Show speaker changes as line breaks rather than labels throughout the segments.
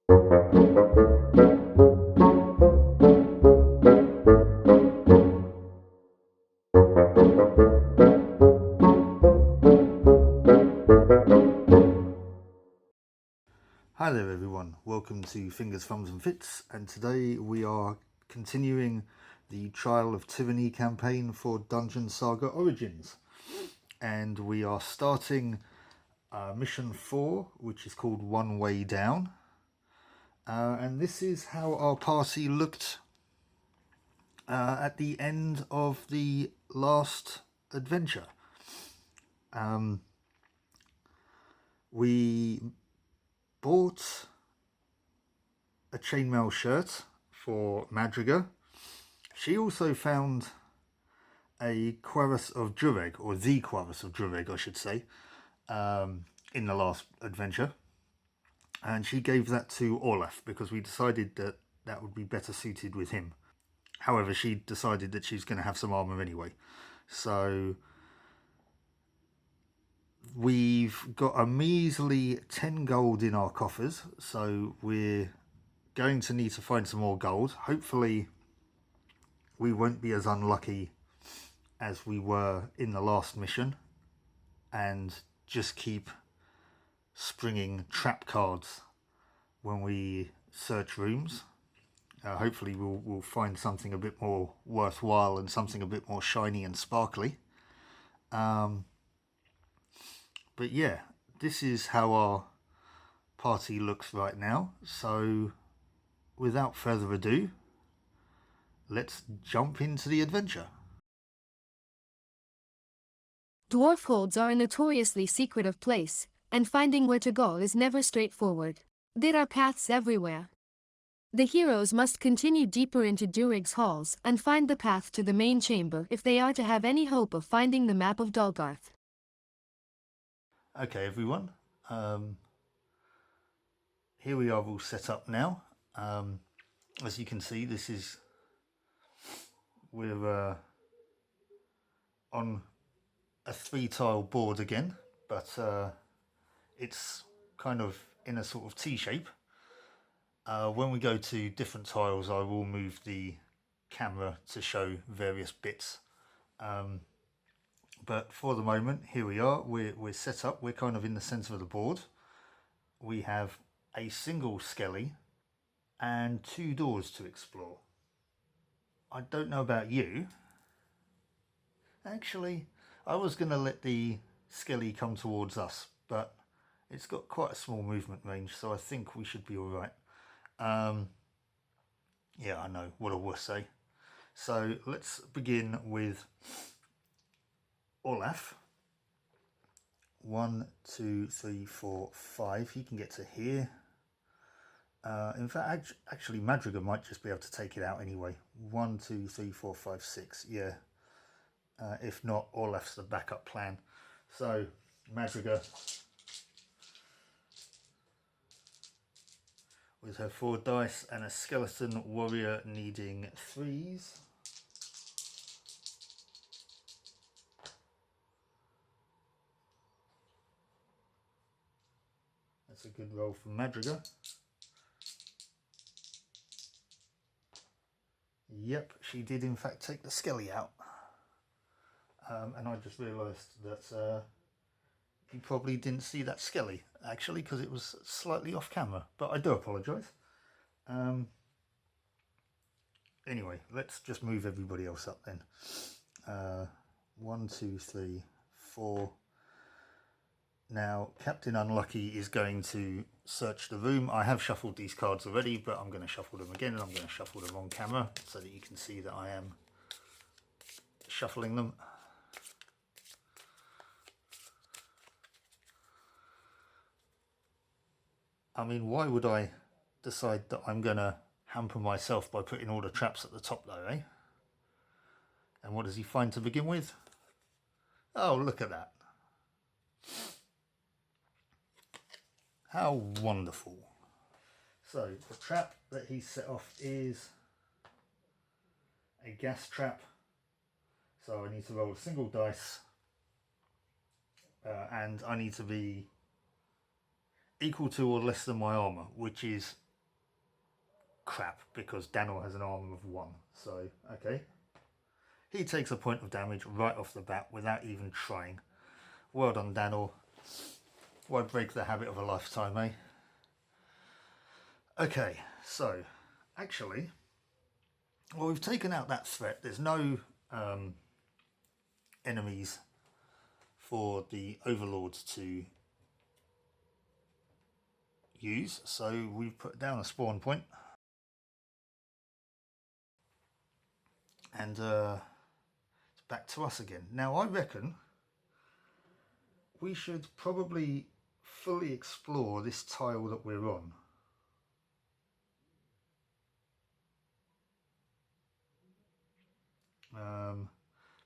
Hi there everyone, welcome to Fingers, Thumbs and Fits, and today we are continuing the Trial of Tyranny campaign for Dungeon Saga Origins, and we are starting mission 4, which is called One Way Down, and this is how our party looked at the end of the last adventure. We bought a chainmail shirt for Madriga. She also found a Cuirass of Dureg, or the Cuirass of Dureg I should say, in the last adventure, and she gave that to Olaf because we decided that that would be better suited with him. However, she decided that she's going to have some armour anyway, so we've got a measly 10 gold in our coffers, so we're going to need to find some more gold. Hopefully we won't be as unlucky as we were in the last mission and just keep springing trap cards when we search rooms. Hopefully we'll find something a bit more worthwhile and something a bit more shiny and sparkly. But yeah, this is how our party looks right now. So without further ado, let's jump into the adventure.
Dwarf holds are a notoriously secretive place, and finding where to go is never straightforward. There are paths everywhere. The heroes must continue deeper into Dureg's halls and find the path to the main chamber if they are to have any hope of finding the map of Dalgarth.
Okay everyone, here we are all set up now. As you can see, we're on a 3-tile board again, but it's kind of in a sort of T shape. When we go to different tiles, I will move the camera to show various bits. But for the moment, here we are, we're set up, we're kind of in the centre of the board. We have a single skelly and 2 doors to explore. I don't know about you. Actually, I was going to let the skelly come towards us, but it's got quite a small movement range, so I think we should be alright. Yeah, I know, what a wuss, say. So let's begin with Olaf. 1, 2, 3, 4, 5. He can get to here. In fact, actually, Madriga might just be able to take it out anyway. 1, 2, 3, 4, 5, 6. Yeah. If not, Olaf's the backup plan. So, Madriga, with her 4 dice and a skeleton warrior needing 3s. That's a good roll from Madriga. Yep, she did in fact take the skelly out. And I just realised that you probably didn't see that skelly, actually, because it was slightly off camera, but I do apologise. Anyway, let's just move everybody else up then. 1, 2, 3, 4. Now, Captain Unlucky is going to search the room. I have shuffled these cards already, but I'm going to shuffle them again, and I'm going to shuffle them on camera so that you can see that I am shuffling them. I mean, why would I decide that I'm going to hamper myself by putting all the traps at the top though, eh? And what does he find to begin with? Oh, look at that. How wonderful. So the trap that he set off is a gas trap. So I need to roll a single dice and I need to be equal to or less than my armour, which is crap because Daniel has an armor of 1. So, okay. He takes a point of damage right off the bat without even trying. Well done, Daniel. Why break the habit of a lifetime, eh? Okay, so, actually, well, we've taken out that threat. There's no enemies for the overlords to use, so we've put down a spawn point. And it's back to us again. Now, I reckon we should probably fully explore this tile that we're on.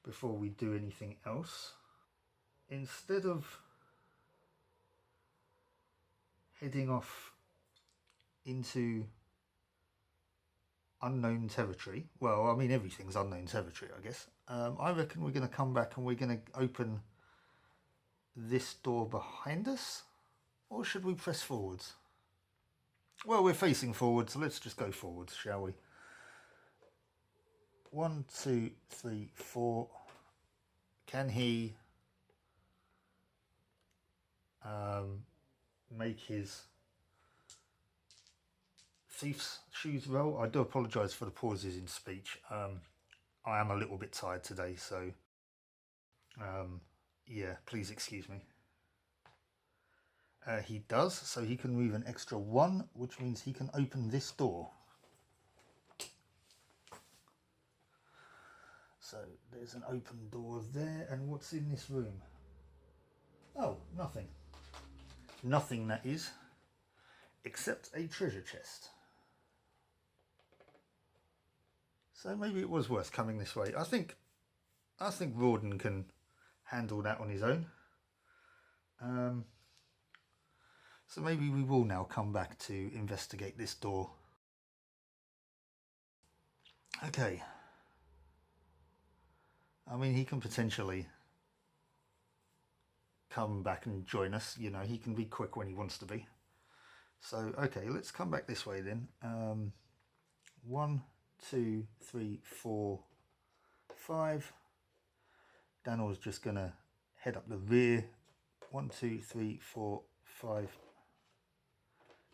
Before we do anything else. Instead of heading off into unknown territory, well, I mean, everything's unknown territory, I guess. I reckon we're going to come back and we're going to open this door behind us. Or should we press forwards? Well, we're facing forwards, so let's just go forwards, shall we? 1, 2, 3, 4. Can he make his thief's shoes roll? I do apologise for the pauses in speech. I am a little bit tired today, so yeah, please excuse me. He does, so he can move an extra 1, which means he can open this door. So there's an open door there, and what's in this room? Oh, nothing. Nothing, that is, except a treasure chest. So maybe it was worth coming this way. I think Rawdon can handle that on his own. So maybe we will now come back to investigate this door. Okay. I mean, he can potentially come back and join us. You know, he can be quick when he wants to be. So, okay, let's come back this way then. 1, 2, 3, 4, 5. Daniel's just going to head up the rear. 1, 2, 3, 4, 5,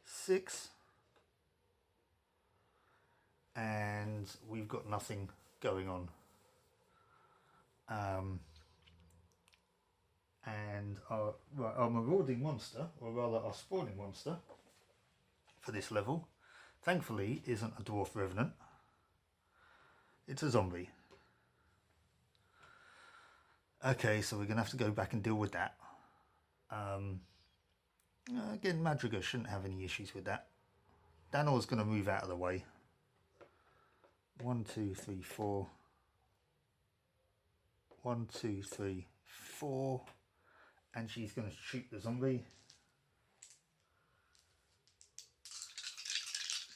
6. And we've got nothing going on. And our marauding monster, or rather our spawning monster for this level, thankfully isn't a dwarf revenant. It's a zombie. Okay, so we're going to have to go back and deal with that. Again, Madrigal shouldn't have any issues with that. Daniel's going to move out of the way. 1, 2, 3, 4. 1, 2, 3, 4. And she's going to shoot the zombie.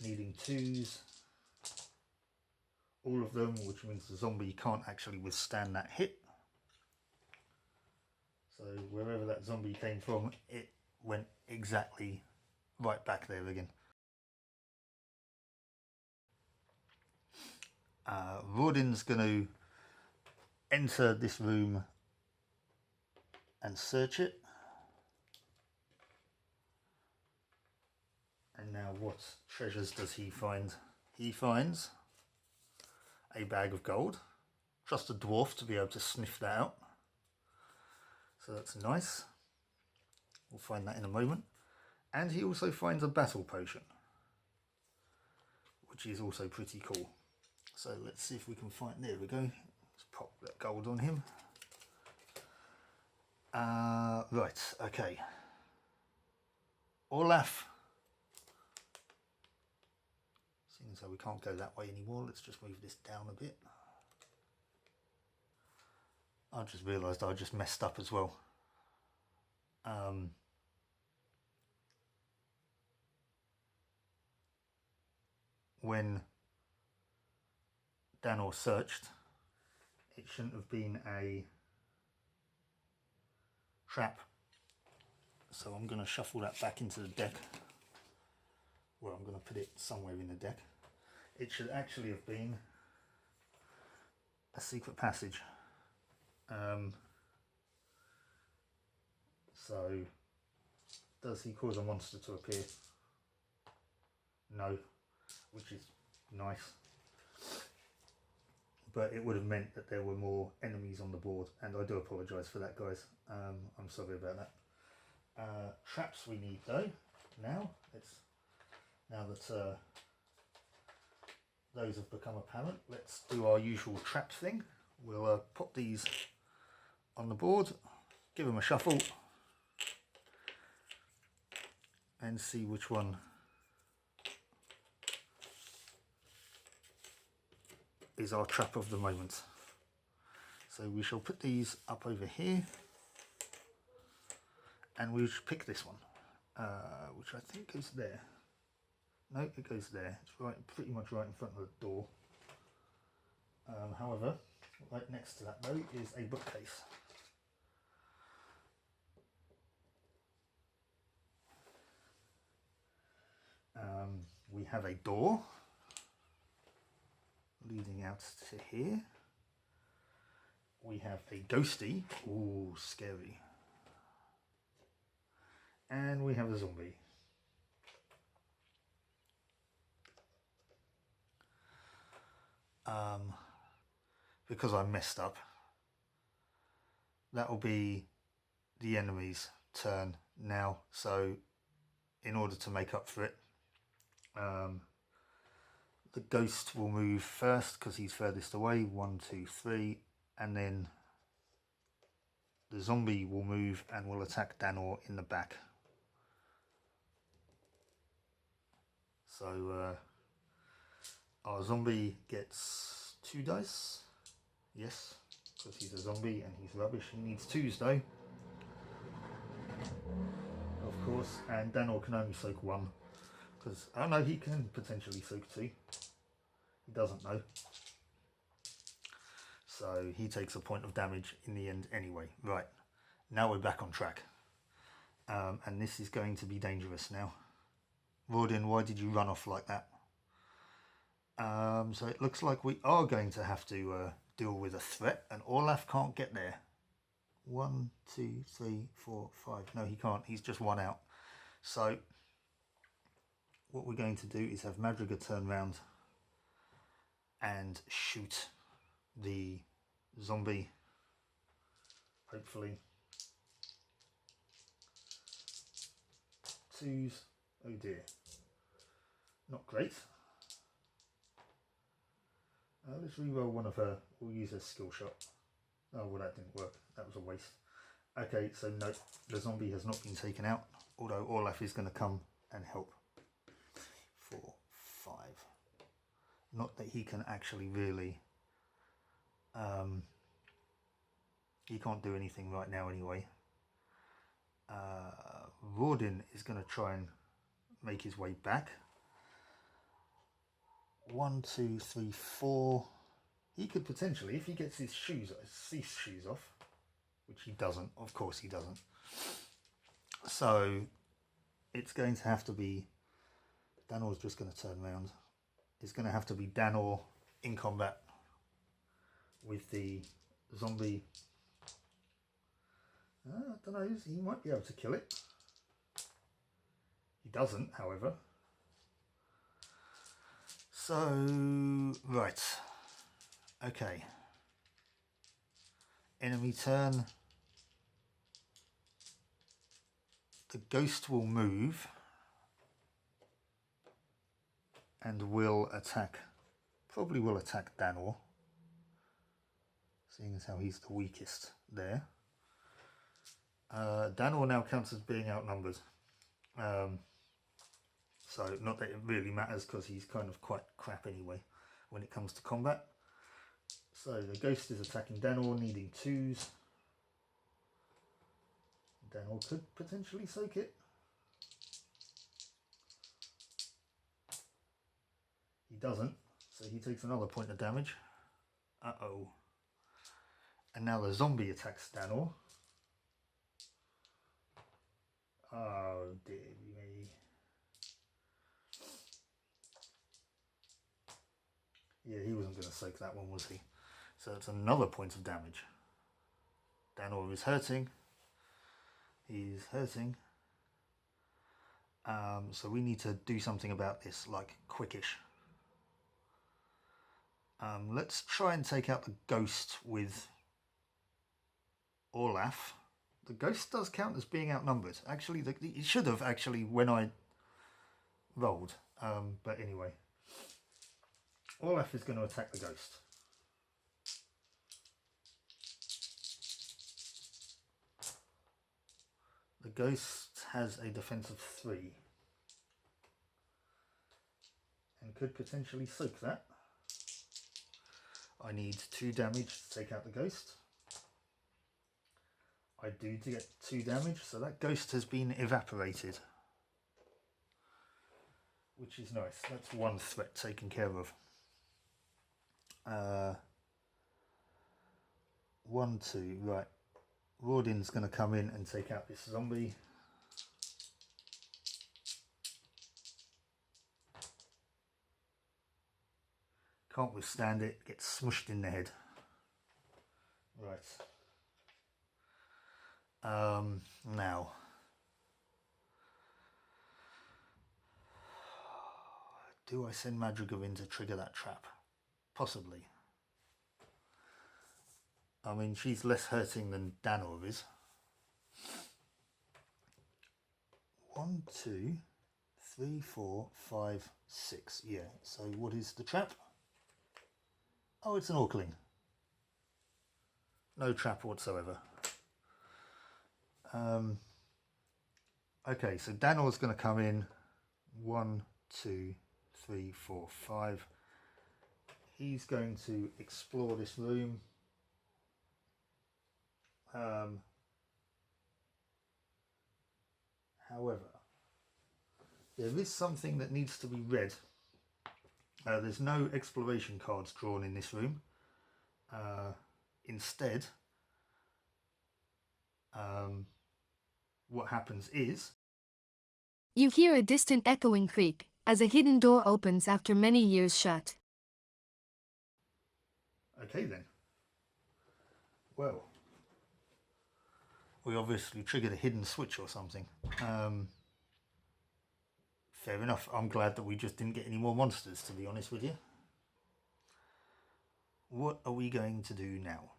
Needing 2s. All of them, which means the zombie can't actually withstand that hit. So wherever that zombie came from, it went exactly right back there again. Rawdon's going to enter this room and search it. And now what treasures does he find? He finds a bag of gold. Trust a dwarf to be able to sniff that out. So that's nice. We'll find that in a moment. And he also finds a battle potion, which is also pretty cool. So let's see if we can find, there we go. Let's pop that gold on him. Right, okay. Olaf. Seeing as though we can't go that way anymore, let's just move this down a bit. I just realised I just messed up as well. When Daniel searched, it shouldn't have been a trap. So I'm going to shuffle that back into the deck. Well, I'm going to put it somewhere in the deck. it should actually have been a secret passage. So, does he cause a monster to appear? No, which is nice. But it would have meant that there were more enemies on the board, and I do apologise for that, guys. I'm sorry about that. Traps we need though. Now that those have become apparent, let's do our usual trap thing. We'll pop these on the board, give them a shuffle, and see which one is our trap of the moment. So we shall put these up over here, and we should pick this one, which I think is there. No, it goes there. It's pretty much right in front of the door. However, right next to that though is a bookcase. We have a door leading out to here. We have a ghosty. Ooh, scary. And we have a zombie. Because I messed up, that will be the enemy's turn now. So in order to make up for it, the ghost will move first because he's furthest away. 1, 2, 3, and then the zombie will move and will attack Danor in the back. So our zombie gets 2 dice. Yes, because he's a zombie and he's rubbish. He needs 2s though, of course. And Danor can only soak 1, because I know he can potentially soak 2. He doesn't know. So he takes a point of damage in the end anyway. Right, now we're back on track. And this is going to be dangerous now. Rawdin, why did you run off like that? So it looks like we are going to have to deal with a threat, and Olaf can't get there. 1, 2, 3, 4, 5. No, he can't. He's just 1 out. So what we're going to do is have Madriga turn round and shoot the zombie. Hopefully. 2s. Oh dear. Not great. Let's re-roll one of her. We'll use a skill shot. Oh, well, that didn't work. That was a waste. Okay, so no, the zombie has not been taken out, although Olaf is going to come and help. 4, 5. Not that he can actually really... he can't do anything right now anyway. Rawdin is going to try and make his way back. 1, 2, 3, 4. He could potentially, if he gets his shoes off, which he doesn't, of course he doesn't. So it's going to have to be, Danor's just going to turn around. It's going to have to be Danor in combat with the zombie. I don't know, he might be able to kill it. He doesn't, however. So, right. Okay. Enemy turn. The ghost will move and will attack, probably will attack Danor, seeing as how he's the weakest there. Danor now counts as being outnumbered. So not that it really matters, because he's kind of quite crap anyway when it comes to combat. So the ghost is attacking Danor, needing 2s. Danor could potentially soak it. He doesn't, so he takes another point of damage. Uh-oh. And now the zombie attacks Danor. Oh dear me. Yeah, he wasn't going to soak that one, was he? So it's another point of damage. Danor is hurting. He's hurting. So we need to do something about this, like quickish. Let's try and take out the ghost with Olaf. The ghost does count as being outnumbered. Actually, it should have actually when I rolled. But anyway, Olaf is going to attack the ghost. The ghost has a defense of 3 and could potentially soak that. I need 2 damage to take out the ghost. I do get 2 damage, so that ghost has been evaporated, which is nice. That's one threat taken care of. 1, 2, right. Rawdin's going to come in and take out this zombie. Can't withstand it, gets smushed in the head. Right. Now. Do I send Madrigal in to trigger that trap? Possibly. I mean, she's less hurting than Danor is. 1, 2, 3, 4, 5, 6. Yeah, so what is the trap? Oh, it's an Orkling. No trap whatsoever. Okay, so Danor's going to come in. 1, 2, 3, 4, 5. He's going to explore this room. However, there is something that needs to be read. There's no exploration cards drawn in this room. Instead, what happens is...
You hear a distant echoing creak as a hidden door opens after many years shut.
Okay then. Well, we obviously triggered a hidden switch or something. Fair enough. I'm glad that we just didn't get any more monsters, to be honest with you. What are we going to do now?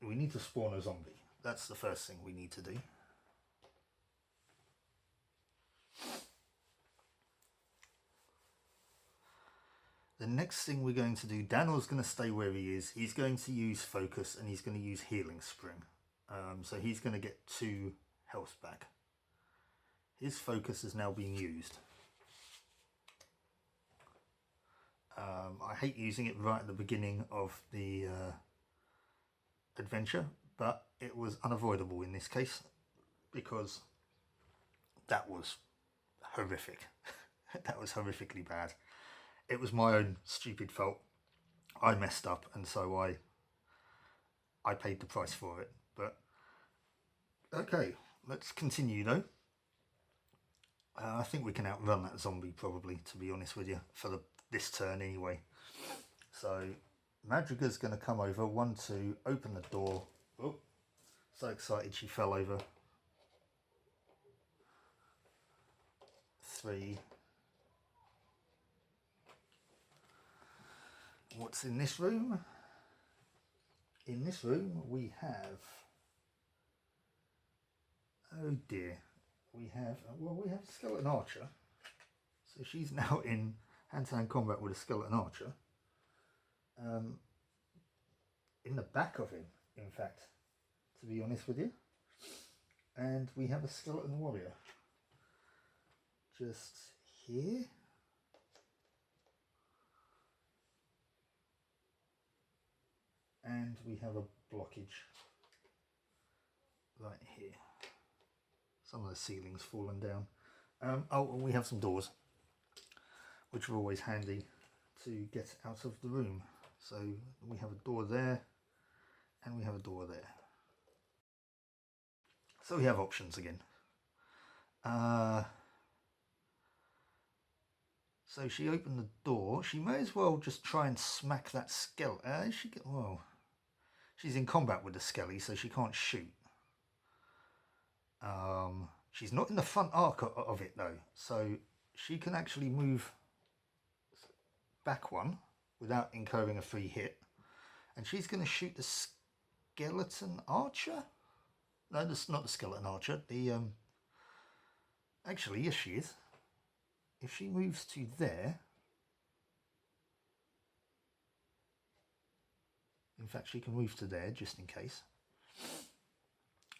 We need to spawn a zombie. That's the first thing we need to do. The next thing we're going to do, Danor's going to stay where he is. He's going to use focus and he's going to use healing spring. So he's going to get 2 health back. His focus is now being used. I hate using it right at the beginning of the adventure, but it was unavoidable in this case because that was horrific. That was horrifically bad. It was my own stupid fault. I messed up, and so I paid the price for it. But okay, let's continue though. I think we can outrun that zombie probably, to be honest with you, for this turn anyway. So Madrigal's going to come over. 1, 2, open the door. Oh, so excited she fell over. 3. What's in this room? In this room we have... Oh dear. We have Skeleton Archer. So she's now in hand-to-hand combat with a Skeleton Archer. In the back of him, in fact, to be honest with you. And we have a Skeleton Warrior. Just here. And we have a blockage right here. Some of the ceiling's fallen down. Oh, and we have some doors, which are always handy to get out of the room. So we have a door there, and we have a door there. So we have options again. So So she opened the door. She may as well just try and smack that skeleton. Well, she's in combat with the skelly, so she can't shoot. She's not in the front arc of it though, so she can actually move back one without incurring a free hit. And she's going to shoot the skeleton archer? No, that's not the skeleton archer. Actually, yes, she is. If she moves to there, in fact, she can move to there just in case.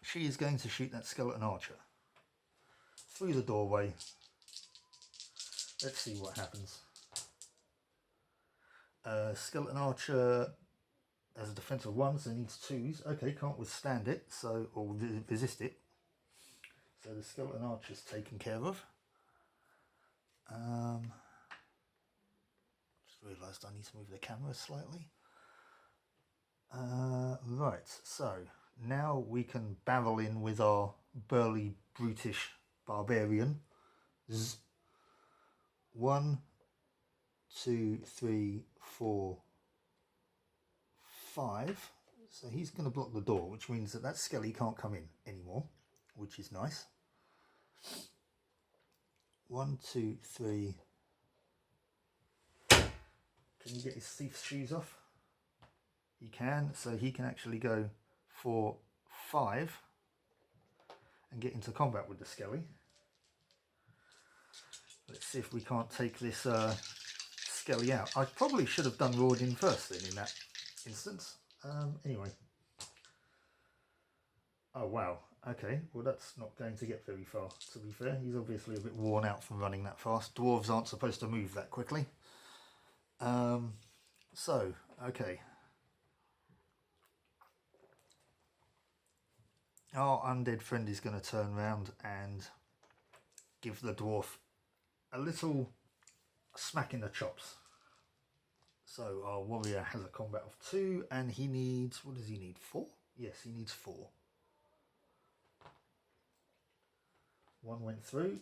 She is going to shoot that skeleton archer through the doorway. Let's see what happens. Skeleton archer has a defense of 1, so needs 2s. Okay, can't withstand it, or resist it. So the skeleton archer's taken care of. Just realised I need to move the camera slightly. Right, so now we can barrel in with our burly, brutish barbarian. 1, 2, 3, 4, 5. So he's going to block the door, which means that skelly can't come in anymore, which is nice. 1, 2, 3. Can you get his thief's shoes off? He can, so he can actually go for 5 and get into combat with the skelly. Let's see if we can't take this skelly out. I probably should have done roared in first then in that instance. Anyway. Oh wow, okay, well that's not going to get very far, to be fair. He's obviously a bit worn out from running that fast. Dwarves aren't supposed to move that quickly. So, okay. Our undead friend is going to turn around and give the dwarf a little smack in the chops. So our warrior has a combat of 2 and he needs, what does he need, 4? Yes, he needs 4. 1 went through,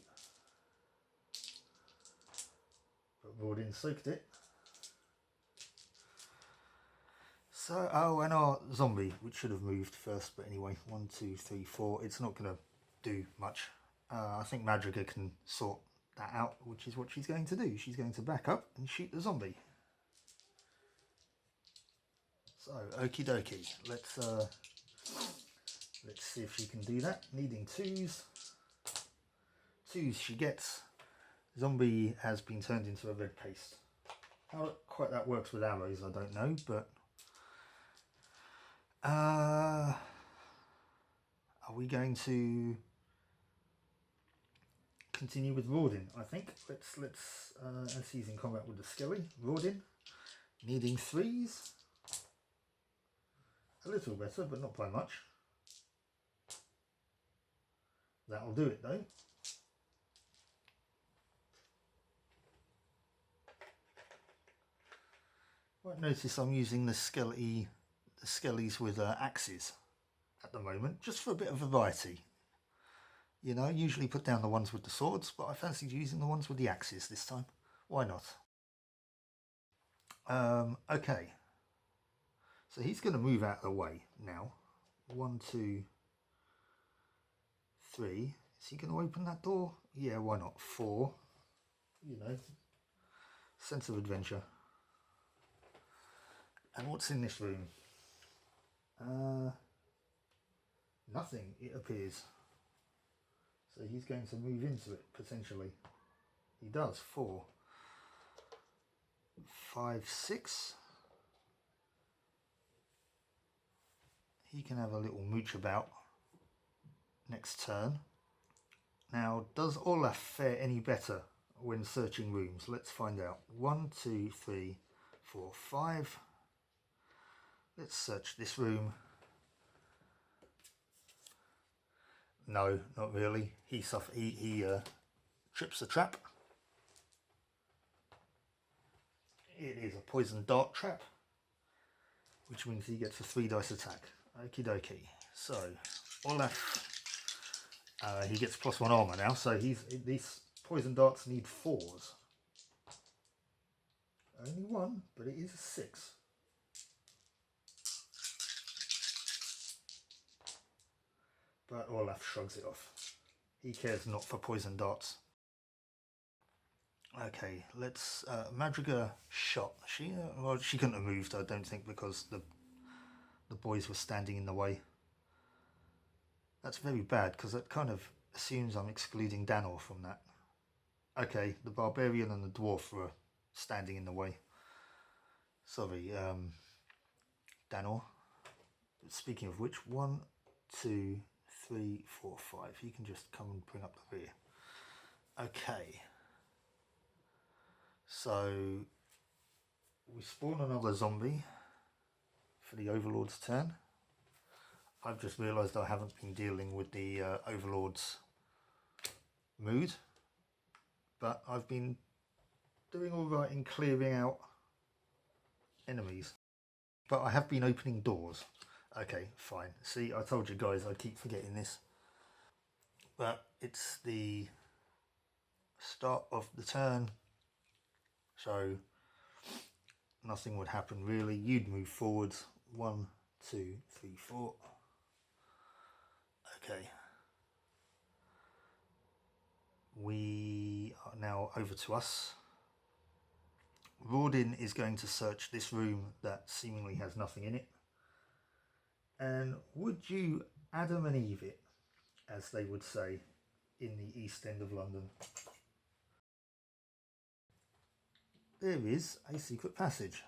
but Rawdin soaked it. So, oh, and our zombie, which should have moved first, but anyway, 1, 2, 3, 4. It's not going to do much. I think Madriga can sort that out, which is what she's going to do. She's going to back up and shoot the zombie. So, okie dokie. Let's see if she can do that. Needing 2s. 2s she gets. Zombie has been turned into a red paste. How quite that works with arrows, I don't know, but are we going to continue with Rawdin? I think let's as he's in combat with the skelly. Rawdin needing 3s. A little better, but not by much. That'll do it though. Might notice I'm using the skellies with axes at the moment, just for a bit of variety. You know, usually put down the ones with the swords, but I fancied using the ones with the axes this time. Why not? Okay. So he's going to move out of the way now. 1, 2, 3. Is he going to open that door? Yeah, why not? 4. You know, sense of adventure. And what's in this room? Nothing, it appears. So he's going to move into it, potentially. He does. 4, 5, 6. He can have a little mooch about next turn. Now, does Olaf fare any better when searching rooms? Let's find out. 1, 2, 3, 4, 5. Let's search this room. No, not really. He trips the trap. It is a poison dart trap, which means he gets a 3 dice attack. Okie dokie. So Olaf, he gets +1 armor now. So these poison darts need 4s. Only one, but it is a 6. But Olaf shrugs it off. He cares not for poison darts. Okay, let's... Madriga shot. Well, she couldn't have moved, I don't think, because the boys were standing in the way. That's very bad, because that kind of assumes I'm excluding Danor from that. Okay, the barbarian and the dwarf were standing in the way. Sorry, Danor. Speaking of which, 1, 2, 3, 4, 5. You can just come and bring up the rear. Okay. So we spawn another zombie for the Overlord's turn. I've just realised I haven't been dealing with the Overlord's mood, but I've been doing alright in clearing out enemies. But I have been opening doors. Okay, fine. See, I told you guys I keep forgetting this. But it's the start of the turn, so nothing would happen really. You'd move forwards. 1, 2, 3, 4. Okay. We are now over to us. Rawdin is going to search this room that seemingly has nothing in it. And would you Adam and Eve it, as they would say in the East End of London? There is a secret passage.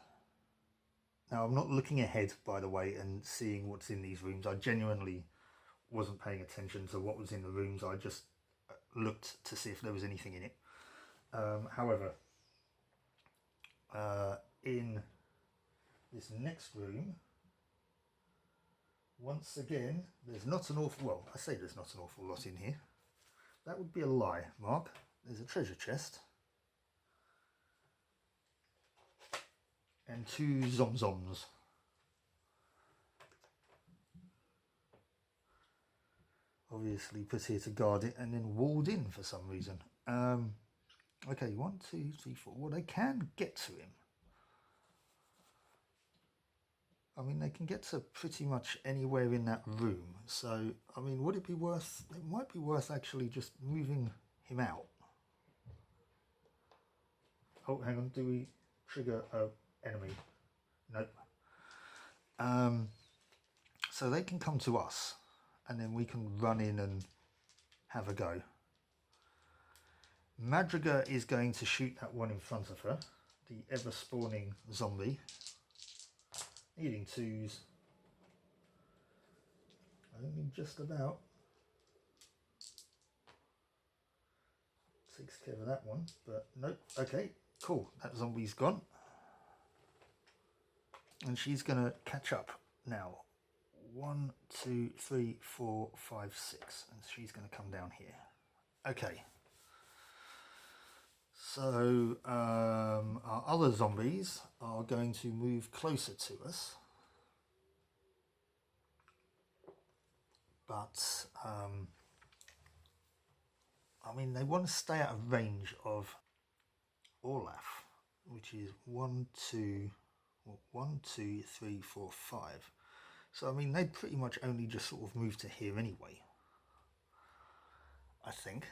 Now, I'm not looking ahead, by the way, and seeing what's in these rooms. I genuinely wasn't paying attention to what was in the rooms. I just looked to see if there was anything in it. However, in this next room, once again, there's not an awful... Well, I say there's not an awful lot in here. That would be a lie, Mark. There's a treasure chest. And 2 zomzoms. Obviously put here to guard it and then walled in for some reason. Okay, 1, 2, 3, 4. Well, they can get to him. I mean, they can get to pretty much anywhere in that room. So, I mean, would it be worth... It might be worth actually just moving him out. Oh, hang on. Do we trigger a enemy? Nope. So they can come to us. And then we can run in and have a go. Madriga is going to shoot that one in front of her. The ever-spawning zombie. Needing 2s. Only just about. Takes care of that one, but nope. Okay, cool. That zombie's gone. And she's going to catch up now. 1, 2, 3, 4, 5, 6. And she's going to come down here. Okay. So our other zombies are going to move closer to us. But, I mean, they want to stay out of range of Olaf, which is 1, 2, 3, 4, 5. So, I mean, they'd pretty much only just sort of move to here anyway, I think.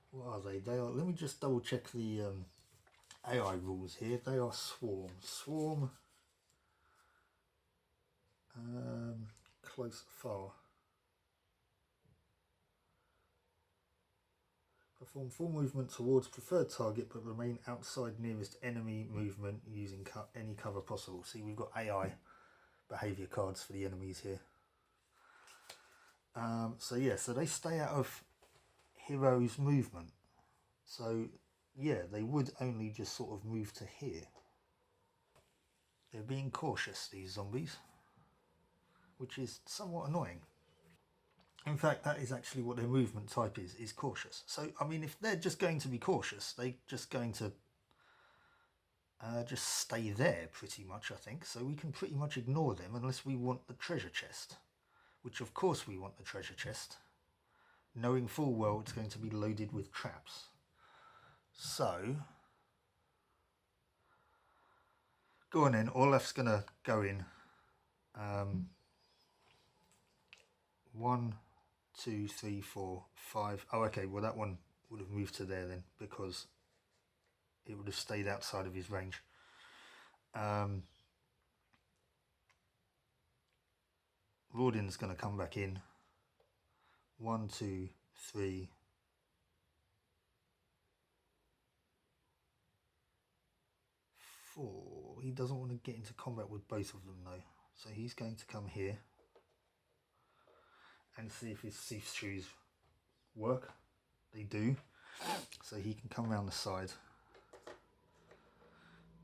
What are they? They are. Let me just double check the AI rules here. They are swarm. Swarm. Close, far. Perform full movement towards preferred target, but remain outside nearest enemy movement using any cover possible. See, we've got AI behaviour cards for the enemies here. So yeah, so they stay out of heroes' movement. So yeah, they would only just sort of move to here. They're being cautious, these zombies, which is somewhat annoying. In fact, that is actually what their movement type is cautious. So, I mean, if they're just going to be cautious, they're just going to just stay there pretty much, I think. So we can pretty much ignore them unless we want the treasure chest, which of course we want the treasure chest, knowing full well it's going to be loaded with traps. So go on then, Olaf's going to go in. 1, 2, 3, 4, 5. Oh, okay, well that one would have moved to there then because it would have stayed outside of his range. Rawdin's going to come back in. 1, 2, 3, 4. He doesn't want to get into combat with both of them though, so he's going to come here and see if his thief's shoes work. They do, so he can come around the side.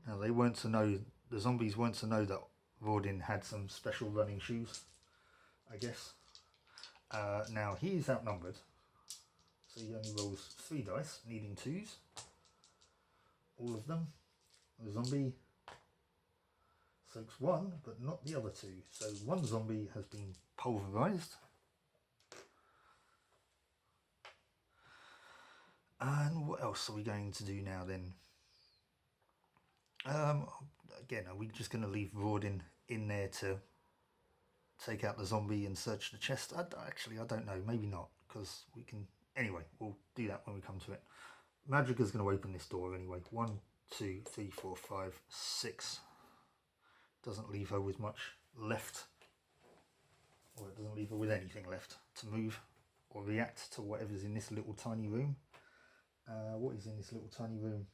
Now they weren't to know, the zombies weren't to know that Rawdin had some special running shoes, I guess. Now he is outnumbered, so he only rolls 3 dice, needing 2s. All of them. The zombie soaks 1, but not the other 2. So 1 zombie has been pulverized. And what else are we going to do now then? Again, are we just going to leave Rawdin in there to take out the zombie and search the chest? Actually, I don't know. Maybe not, because we can... Anyway, we'll do that when we come to it. Madriga's going to open this door anyway. 1, 2, 3, 4, 5, 6. Doesn't leave her with much left. Or it doesn't leave her with anything left to move or react to whatever's in this little tiny room. What is in this little tiny room?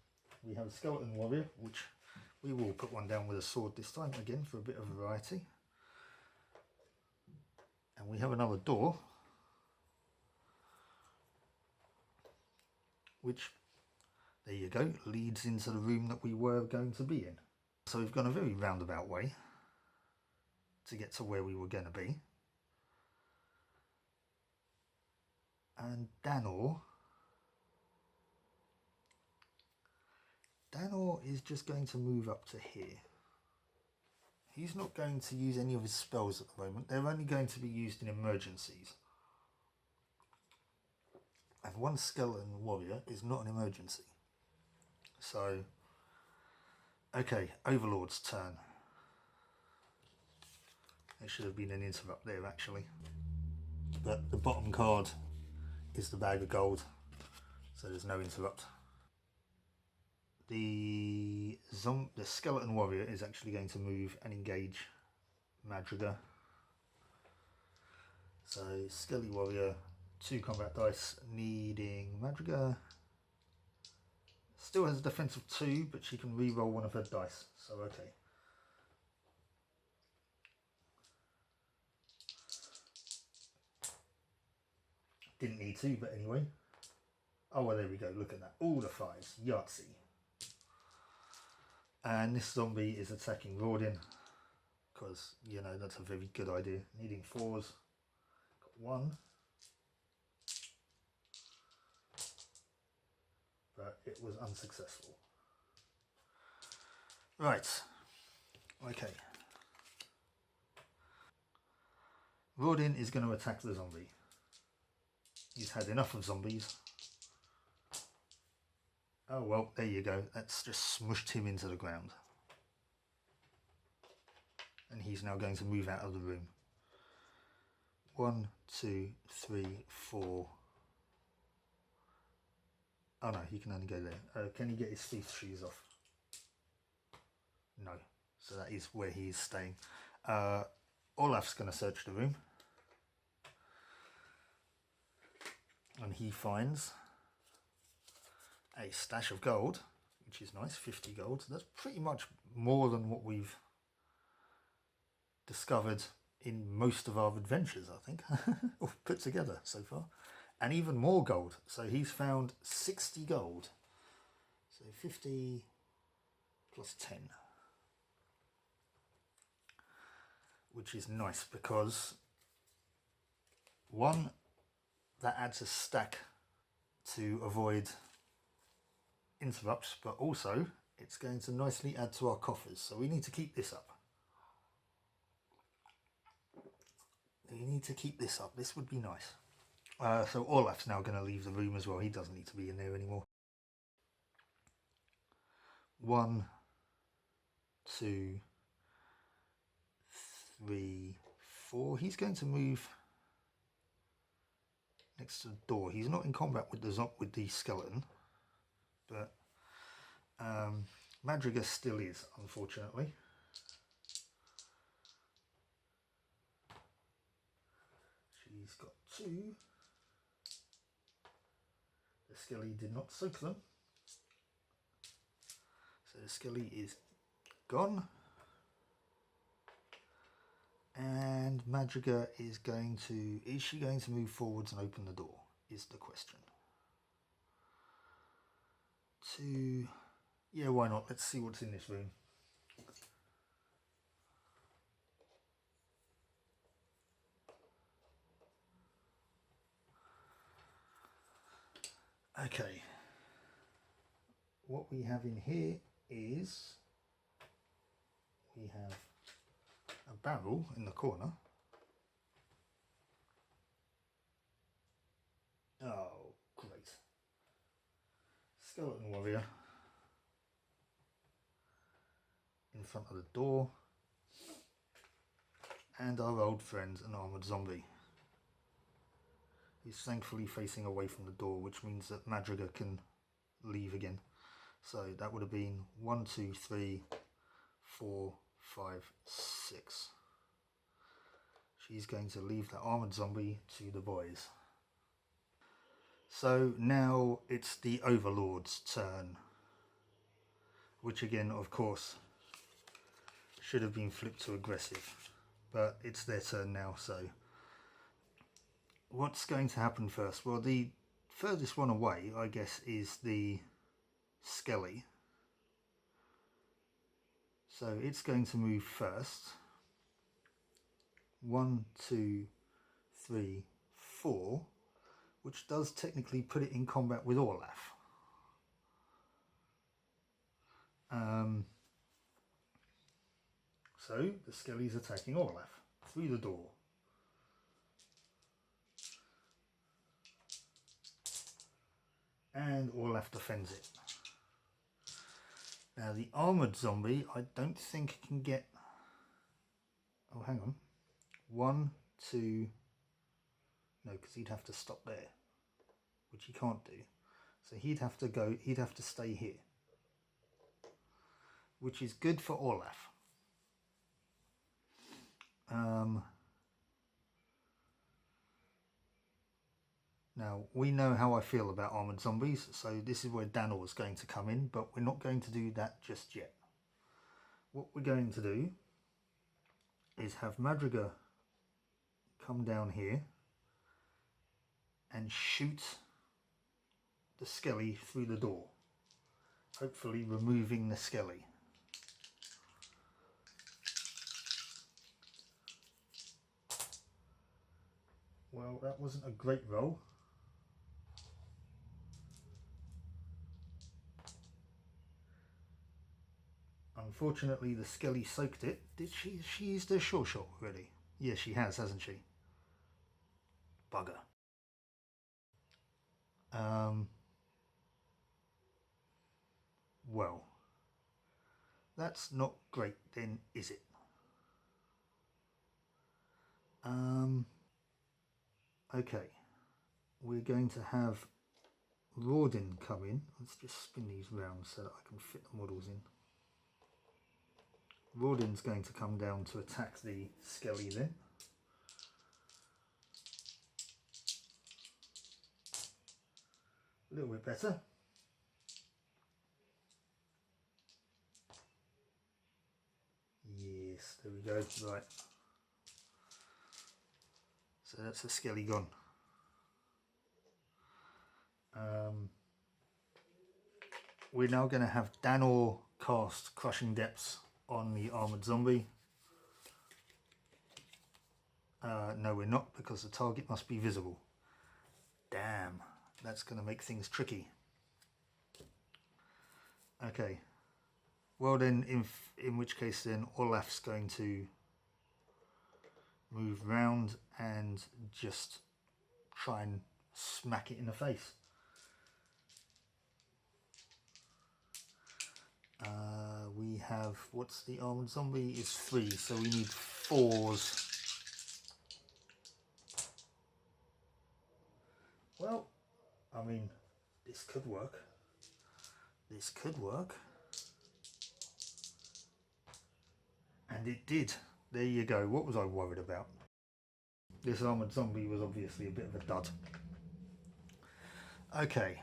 We have a skeleton warrior, which we will put one down with a sword this time, again, for a bit of variety. And we have another door, which, there you go, leads into the room that we were going to be in. So we've gone a very roundabout way to get to where we were going to be. And Danor is just going to move up to here. He's not going to use any of his spells at the moment. They're only going to be used in emergencies. And 1 skeleton warrior is not an emergency. So, okay, Overlord's turn. There should have been an interrupt there actually. But the bottom card is the bag of gold, so there's no interrupt. The skeleton warrior is actually going to move and engage Madriga. So Skelly warrior, 2 combat dice, needing Madriga. Still has a defense of 2, but she can re-roll one of her dice, so okay. Didn't need to, but anyway. Oh, well, there we go. Look at that. All the 5s. Yahtzee. And this zombie is attacking Rawdin, because, you know, that's a very good idea. Needing 4s. Got 1. But it was unsuccessful. Right. Okay. Rawdin is going to attack the zombie. He's had enough of zombies. Oh well, there you go. That's just smushed him into the ground. And he's now going to move out of the room. 1, 2, 3, 4. Oh no, he can only go there. Can he get his thief shoes off? No. So that is where he is staying. Olaf's going to search the room. And he finds a stash of gold, which is nice, 50 gold. That's pretty much more than what we've discovered in most of our adventures, I think, or put together so far. And even more gold. So he's found 60 gold. So 50 plus 10. Which is nice because, 1, that adds a stack to avoid interrupts, but also it's going to nicely add to our coffers. So we need to keep this up. We need to keep this up. This would be nice. So Olaf's now going to leave the room as well. He doesn't need to be in there anymore. 1, 2, 3, 4. He's going to move next to the door. He's not in combat with the skeleton, but Madrigal still is, unfortunately. She's got 2. The skelly did not soak them, so the skelly is gone. And Madrigal is she going to move forwards and open the door, is the question. 2, yeah, why not? Let's see what's in this room. Okay, what we have in here is we have a barrel in the corner. Oh, great. Skeleton warrior in front of the door. And our old friend, an armoured zombie. He's thankfully facing away from the door, which means that Madrigal can leave again. So that would have been 1, 2, 3, 4, 5, 6. She's going to leave the armoured zombie to the boys. So now it's the Overlord's turn, which again, of course, should have been flipped to aggressive, but it's their turn now. So what's going to happen first? Well, the furthest one away, I guess, is the skelly. So it's going to move first. 1, 2, 3, 4, which does technically put it in combat with Olaf. So the skelly's attacking Olaf through the door. And Olaf defends it. Now the armoured zombie, I don't think can get... Oh, hang on. 1, 2... No, because he'd have to stop there, which he can't do. So he'd have to stay here, which is good for Olaf. Now, we know how I feel about armoured zombies, so this is where Danor is going to come in, but we're not going to do that just yet. What we're going to do is have Madrigal come down here and shoot the skelly through the door, hopefully removing the skelly. Well, that wasn't a great roll. Unfortunately, the skelly soaked it. Did she? She used her sure shot already. Yes, she has, hasn't she? Bugger. Well, that's not great then, is it? Okay. We're going to have Rawdin come in. Let's just spin these round so that I can fit the models in. Rawdin's going to come down to attack the skelly then. A little bit better. Yes, there we go. Right. So that's the skelly gone. We're now going to have Danor cast Crushing Depths on the armoured zombie. No, we're not, because the target must be visible. Damn, that's going to make things tricky. Okay, Well then, in which case then Olaf's going to move round and just try and smack it in the face. We have, what's the armored zombie? Is 3, so we need 4s. Well, I mean, this could work. This could work. And it did. There you go. What was I worried about? This armoured zombie was obviously a bit of a dud. Okay.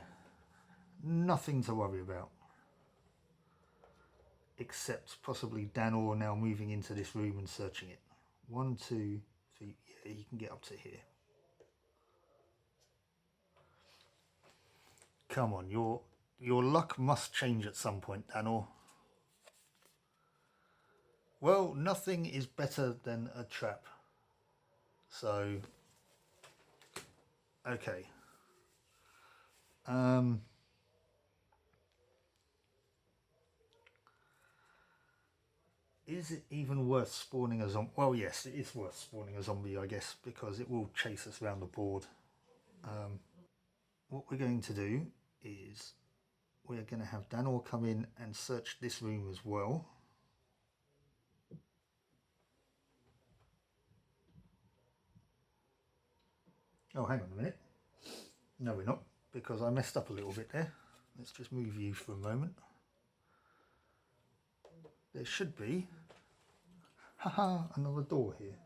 Nothing to worry about. Except possibly Danor now moving into this room and searching it. 1, 2, 3. Yeah, you can get up to here. Come on, your luck must change at some point, Danor. Well, nothing is better than a trap. So, okay. Is it even worth spawning a zombie? Well, yes, it is worth spawning a zombie, I guess, because it will chase us around the board. What we're going to do is we're going to have Danor come in and search this room as well. Oh, hang on a minute. No, we're not, because I messed up a little bit there. Let's just move you for a moment. There should be, haha, another door here.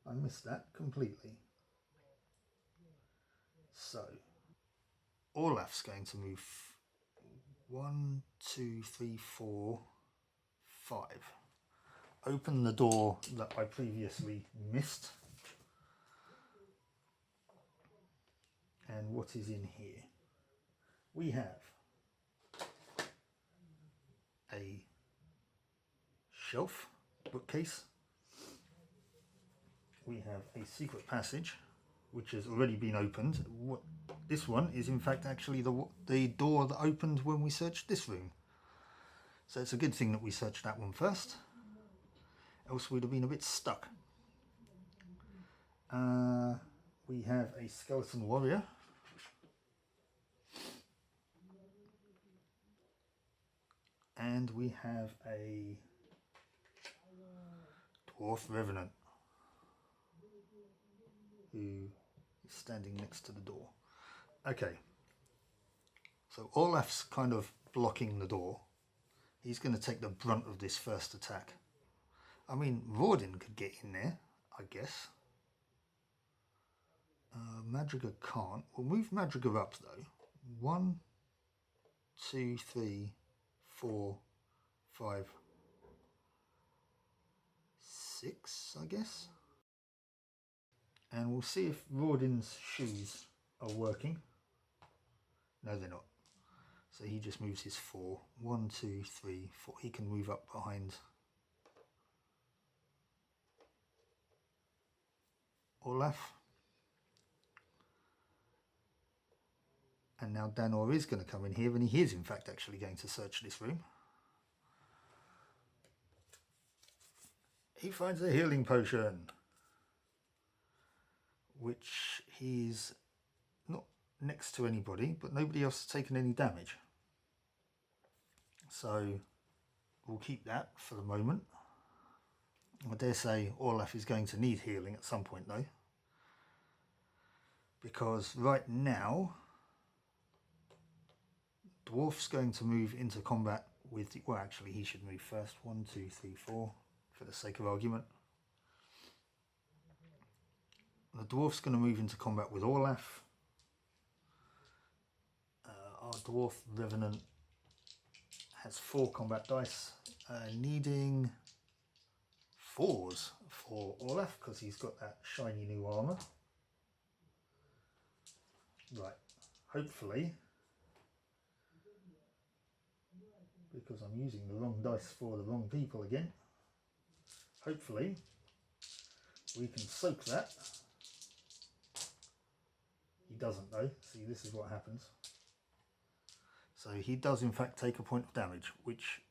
I missed that completely. So, Olaf's going to move 1, 2, 3, 4, 5. Open the door that I previously missed. And what is in here? We have a shelf, bookcase. We have a secret passage, which has already been opened. This one is in fact actually the door that opened when we searched this room. So it's a good thing that we searched that one first, else we'd have been a bit stuck. We have a skeleton warrior. And we have a dwarf revenant who is standing next to the door. Okay, so Olaf's kind of blocking the door. He's going to take the brunt of this first attack. I mean, Vordin could get in there, I guess. Madriga can't. We'll move Madriga up though. 1, 2, 3, 4, 5, 6, I guess. And we'll see if Vordin's shoes are working. No, they're not. So he just moves his 4. 1, 2, 3, 4. He can move up behind Olaf. And now Danor is going to come in here, and he is in fact actually going to search this room. He finds a healing potion, which he's not next to anybody, but nobody else has taken any damage. So we'll keep that for the moment. I dare say Olaf is going to need healing at some point though, because right now Dwarf's going to move into combat with, well actually he should move first. 1, 2, 3, 4 for the sake of argument. The Dwarf's going to move into combat with Olaf. Our Dwarf Revenant has 4 combat dice, needing 4s for Olaf because he's got that shiny new armour. Right, hopefully, because I'm using the wrong dice for the wrong people again, hopefully we can soak that. He doesn't though. See, this is what happens. So he does in fact take a point of damage, which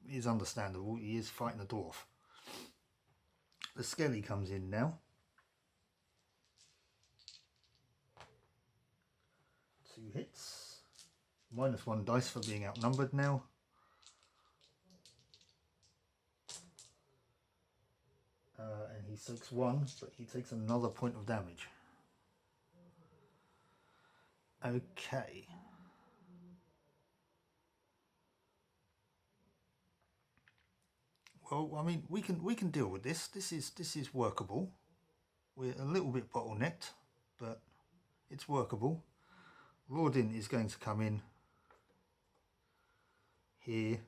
is understandable. He is fighting a dwarf. The Skelly comes in now. 2 hits. -1 dice for being outnumbered now. And he soaks 1, but he takes another point of damage. Okay. Well, I mean, we can deal with this. This is workable. We're a little bit bottlenecked, but it's workable. Rawdin is going to come in here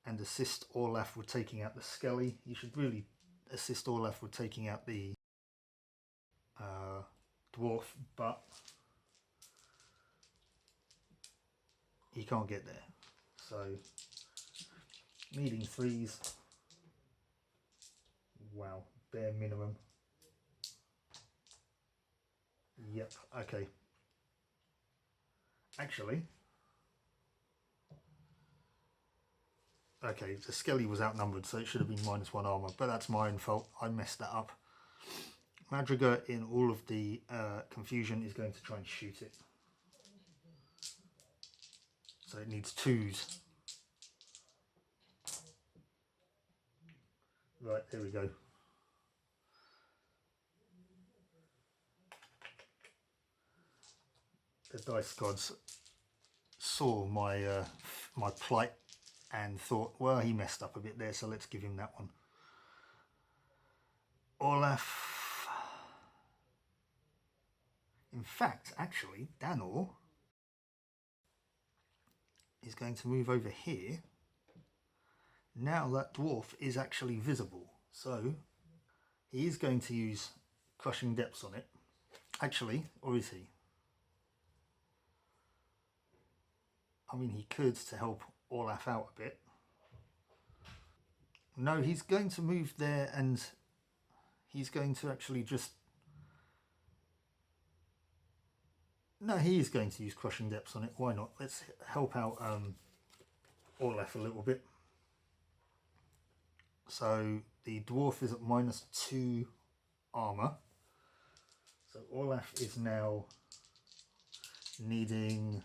and assist Orlaf with taking out the Skelly. You should really assist Orlaf with taking out the dwarf, but he can't get there. So, needing 3s. Wow, bare minimum. Yep, okay. Actually, okay, the Skelly was outnumbered, so it should have been -1 armor, but that's my own fault. I messed that up. Madrigal, in all of the confusion, is going to try and shoot it. So it needs 2s. Right, there we go. The dice gods saw my my plight and thought, well, he messed up a bit there, so let's give him that one. Olaf. In fact, actually, Danor is going to move over here. Now that dwarf is actually visible, so he is going to use Crushing Depths on it. Actually, or is he? I mean, he could to help Olaf out a bit. No, he's going to move there and he's going to actually just... No, he is going to use Crushing Depths on it. Why not? Let's help out Olaf a little bit. So the dwarf is at -2 armor. So Olaf is now needing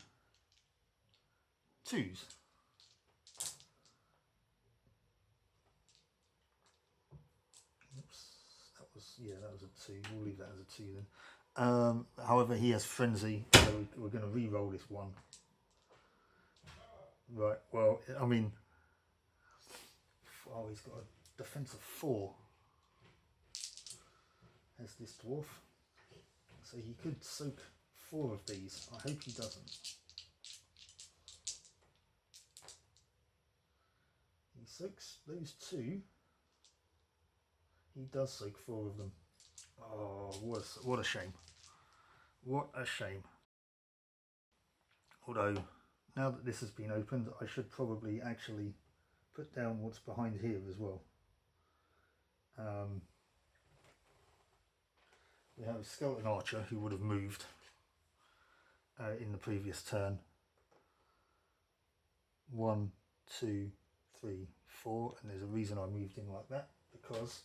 2s. Oops, that was a 2. We'll leave that as a 2 then. However, he has Frenzy, so we're going to re-roll this 1. Right, well, I mean, oh, he's got a defense of 4 as this dwarf. So he could soak 4 of these. I hope he doesn't. He soaks those 2. He does soak 4 of them. Oh, what a shame. What a shame. Although, now that this has been opened, I should probably actually put down what's behind here as well. We have a Skeleton Archer who would have moved in the previous turn. 1, 2, 3, 4, and there's a reason I moved in like that, because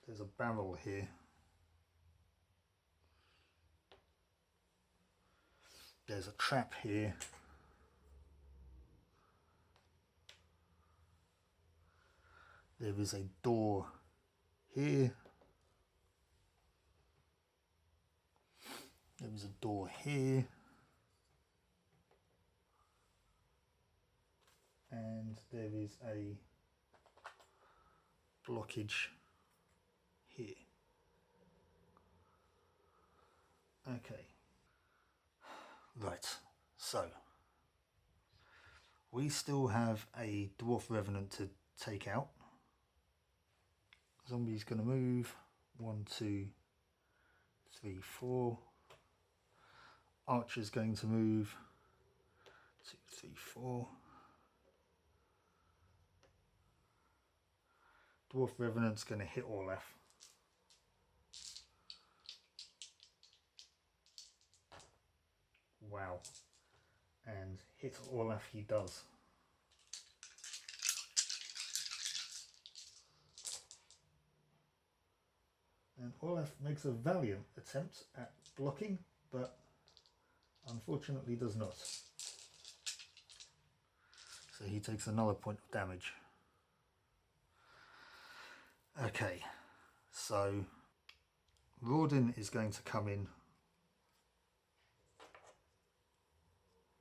there's a barrel here. There's a trap here. There is a door here. There is a door here. And there is a blockage here. Okay. Right, so we still have a Dwarf Revenant to take out. Zombie's going to move. 1, 2, 3, 4. Archer's going to move. 2, 3, 4. Dwarf Revenant's going to hit Olaf. Wow. And hit Olaf he does. And Olaf makes a valiant attempt at blocking, but unfortunately does not. So he takes another point of damage. Okay, so Rawdon is going to come in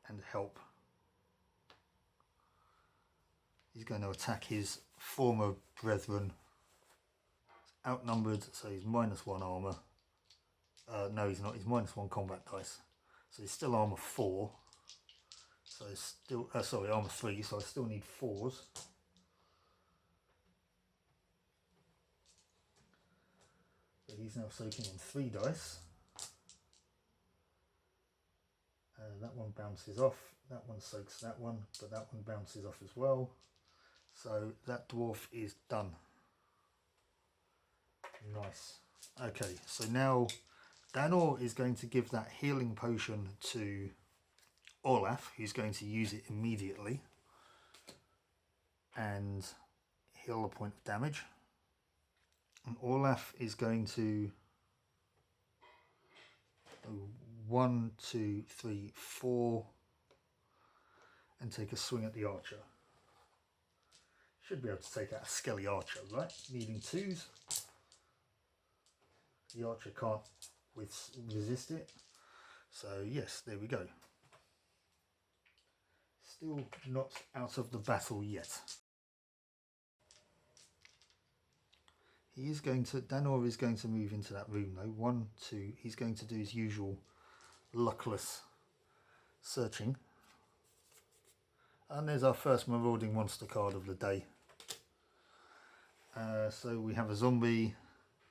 and help. He's going to attack his former brethren. Outnumbered, so he's -1 armour. No, he's not. He's -1 combat dice. So he's still armour 4. So it's still, sorry, armour 3. So I still need 4s. But he's now soaking in 3 dice. That one bounces off. That one soaks that one, but that one bounces off as well. So that dwarf is done. Nice. Okay, so now Danor is going to give that healing potion to Olaf, who's going to use it immediately and heal a point of damage. And Olaf is going to 1, 2, 3, 4 and take a swing at the archer. Should be able to take out a skelly archer, right? Needing 2s. The archer can't resist it. So yes, there we go. Still not out of the battle yet. He is going to, Danor is going to move into that room though. 1, 2, he's going to do his usual luckless searching. And there's our first marauding monster card of the day. So we have a zombie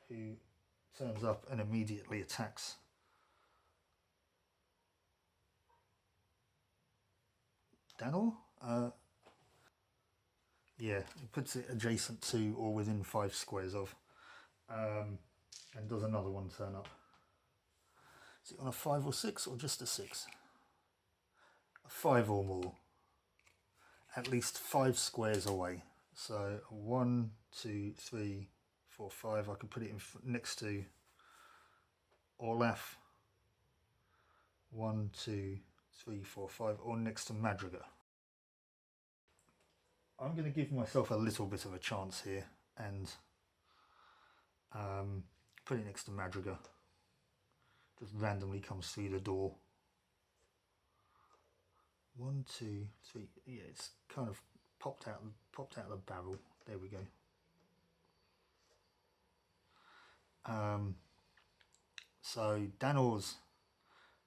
who turns up and immediately attacks Danor. Yeah, it puts it adjacent to or within 5 squares of, and does another one turn up. Is it on a 5 or 6 or just a 6? A 5 or more. At least 5 squares away. So 1, 2, 3, 4, 5. I could put it in next to Olaf. 1, 2, 3, 4, 5, or next to Madrigal. I'm going to give myself a little bit of a chance here and put it next to Madrigal. Just randomly comes through the door. 1, 2, 3. Yeah, it's kind of popped out of the barrel. There we go. So Danor's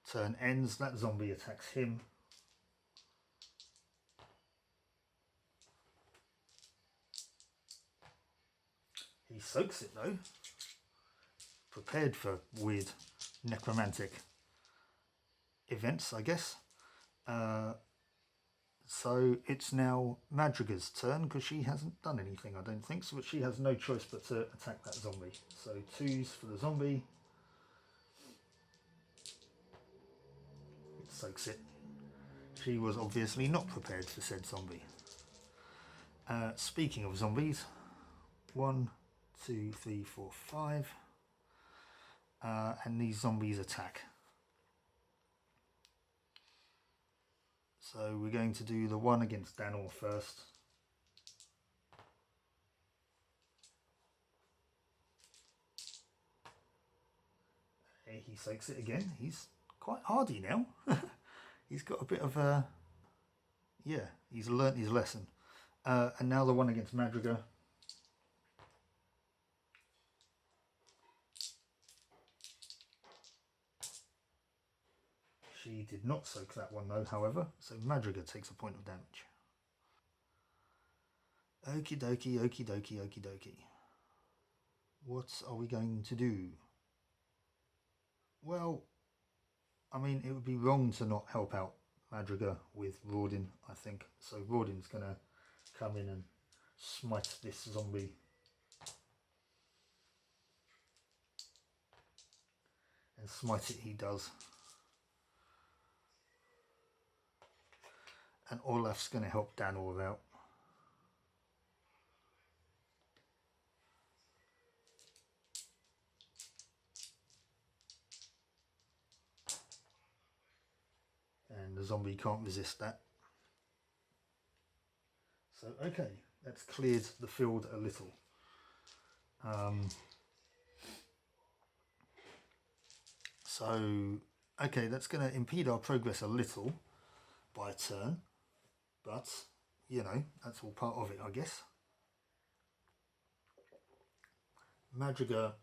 turn ends. That zombie attacks him. He soaks it though. Prepared for weird necromantic events, I guess. So it's now Madrigal's turn because she hasn't done anything, I don't think. So but she has no choice but to attack that zombie. So 2s for the zombie. It soaks it. She was obviously not prepared for said zombie. Speaking of zombies, 1, 2, 3, 4, 5. And these zombies attack. So we're going to do the one against Danor first. He soaks it again. He's quite hardy now. He's got a bit of a... Yeah, he's learnt his lesson. And now the one against Madrigal. She did not soak that one though, however, so Madrigal takes a point of damage. Okie dokie, okie dokie, okie dokie. What are we going to do? Well, I mean, it would be wrong to not help out Madrigal with Rawdon, I think. So Rawdon's going to come in and smite this zombie. And smite it he does. and Olaf's going to help Danor out. And the zombie can't resist that. So, okay, that's cleared the field a little. Okay, that's going to impede our progress a little by a turn. But, you know, that's all part of it, I guess. Madrigal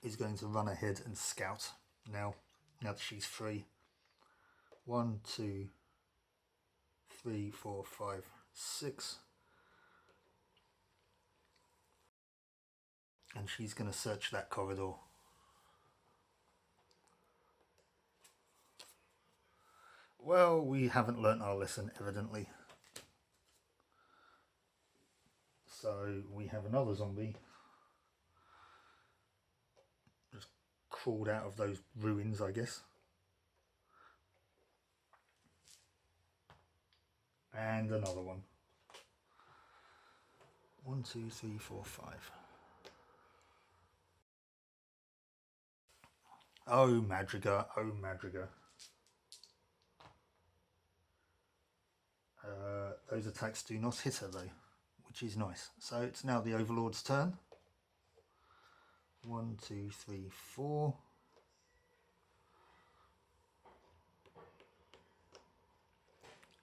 is going to run ahead and scout now that she's free. 1, 2, 3, 4, 5, 6. And she's going to search that corridor. Well, we haven't learnt our lesson, evidently. So we have another zombie just crawled out of those ruins, I guess. And another one. 1, 2, 3, 4, 5. Oh, Madrigal. Oh, Madrigal. Those attacks do not hit her, though, which is nice. So it's now the Overlord's turn. 1, 2, 3, 4.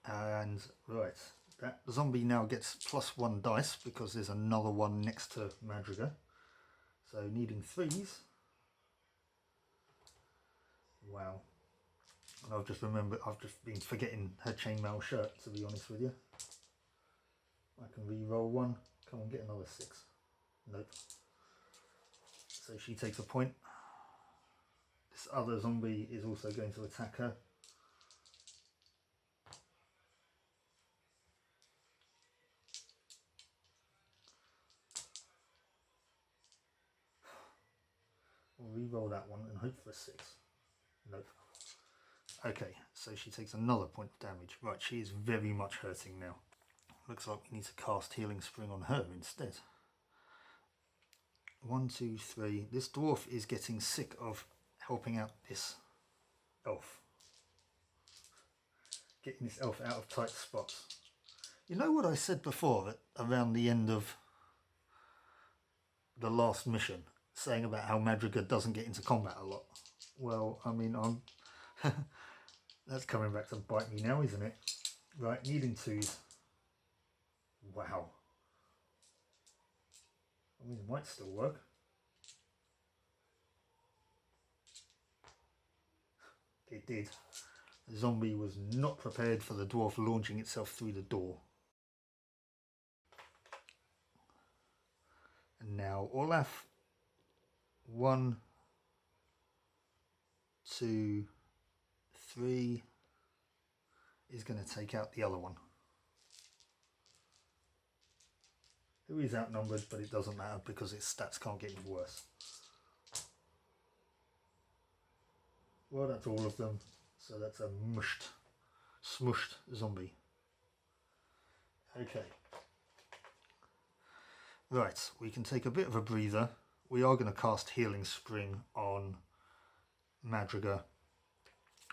And, right, that zombie now gets +1 dice because there's another one next to Madrigal. So needing 3s. Wow. And I've just been forgetting her chainmail shirt, to be honest with you. I can re-roll 1. Come on, get another 6. Nope. So she takes a point. This other zombie is also going to attack her. We'll re-roll that one and hope for a 6. Nope. Okay, so she takes another point of damage. Right, she is very much hurting now. Looks like we need to cast Healing Spring on her instead. 1, 2, 3. This dwarf is getting sick of helping out this elf. Getting this elf out of tight spots. You know what I said before, that around the end of the last mission, saying about how Madrigal doesn't get into combat a lot? Well, I mean, that's coming back to bite me now, isn't it? Right, needing 2s. Wow. I mean, it might still work. It did. The zombie was not prepared for the dwarf launching itself through the door. And now Olaf. 1, 2, 3 is going to take out the other one. Who is outnumbered, but it doesn't matter because its stats can't get any worse. Well, that's all of them. So that's a smushed zombie. Okay. Right, we can take a bit of a breather. We are going to cast Healing Spring on Madrigal.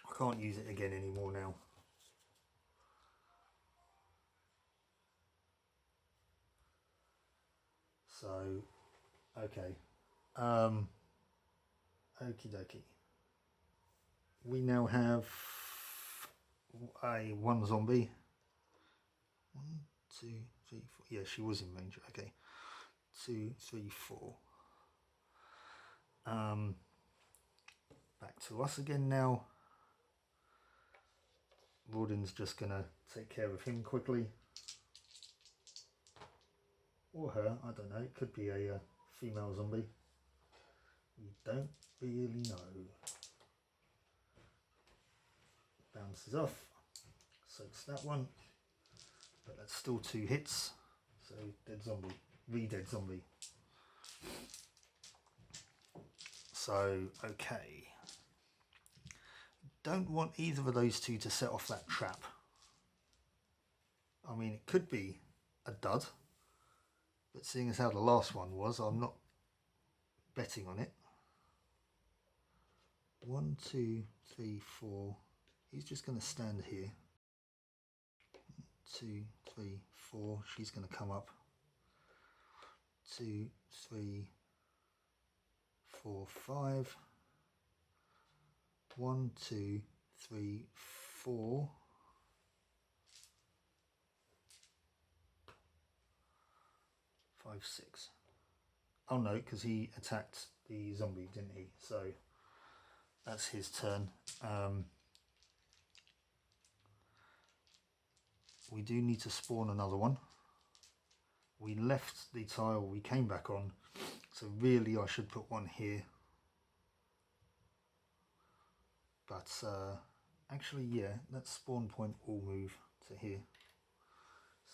I can't use it again anymore now. So, okay. Okie dokie. We now have one zombie. 1, 2, 3, 4. Yeah, she was in range. Okay. 2, 3, 4. Back to us again now. Rawdon's just gonna take care of him quickly. Or her, I don't know. It could be a female zombie. We don't really know. Bounces off. Soaks that one. But that's still 2 hits. So dead zombie. Re-dead zombie. So, okay. Don't want either of those two to set off that trap. I mean, it could be a dud, but seeing as how the last one was, I'm not betting on it. 1, 2, 3, 4. He's just going to stand here. 2, 3, 4. She's going to come up. 2, 3, 4, 5. 1, 2, 3, 4. 5, 6. Oh no, because he attacked the zombie, didn't he? So that's his turn. We do need to spawn another one. We left the tile we came back on, so really I should put one here. But actually, yeah, that spawn point will move to here.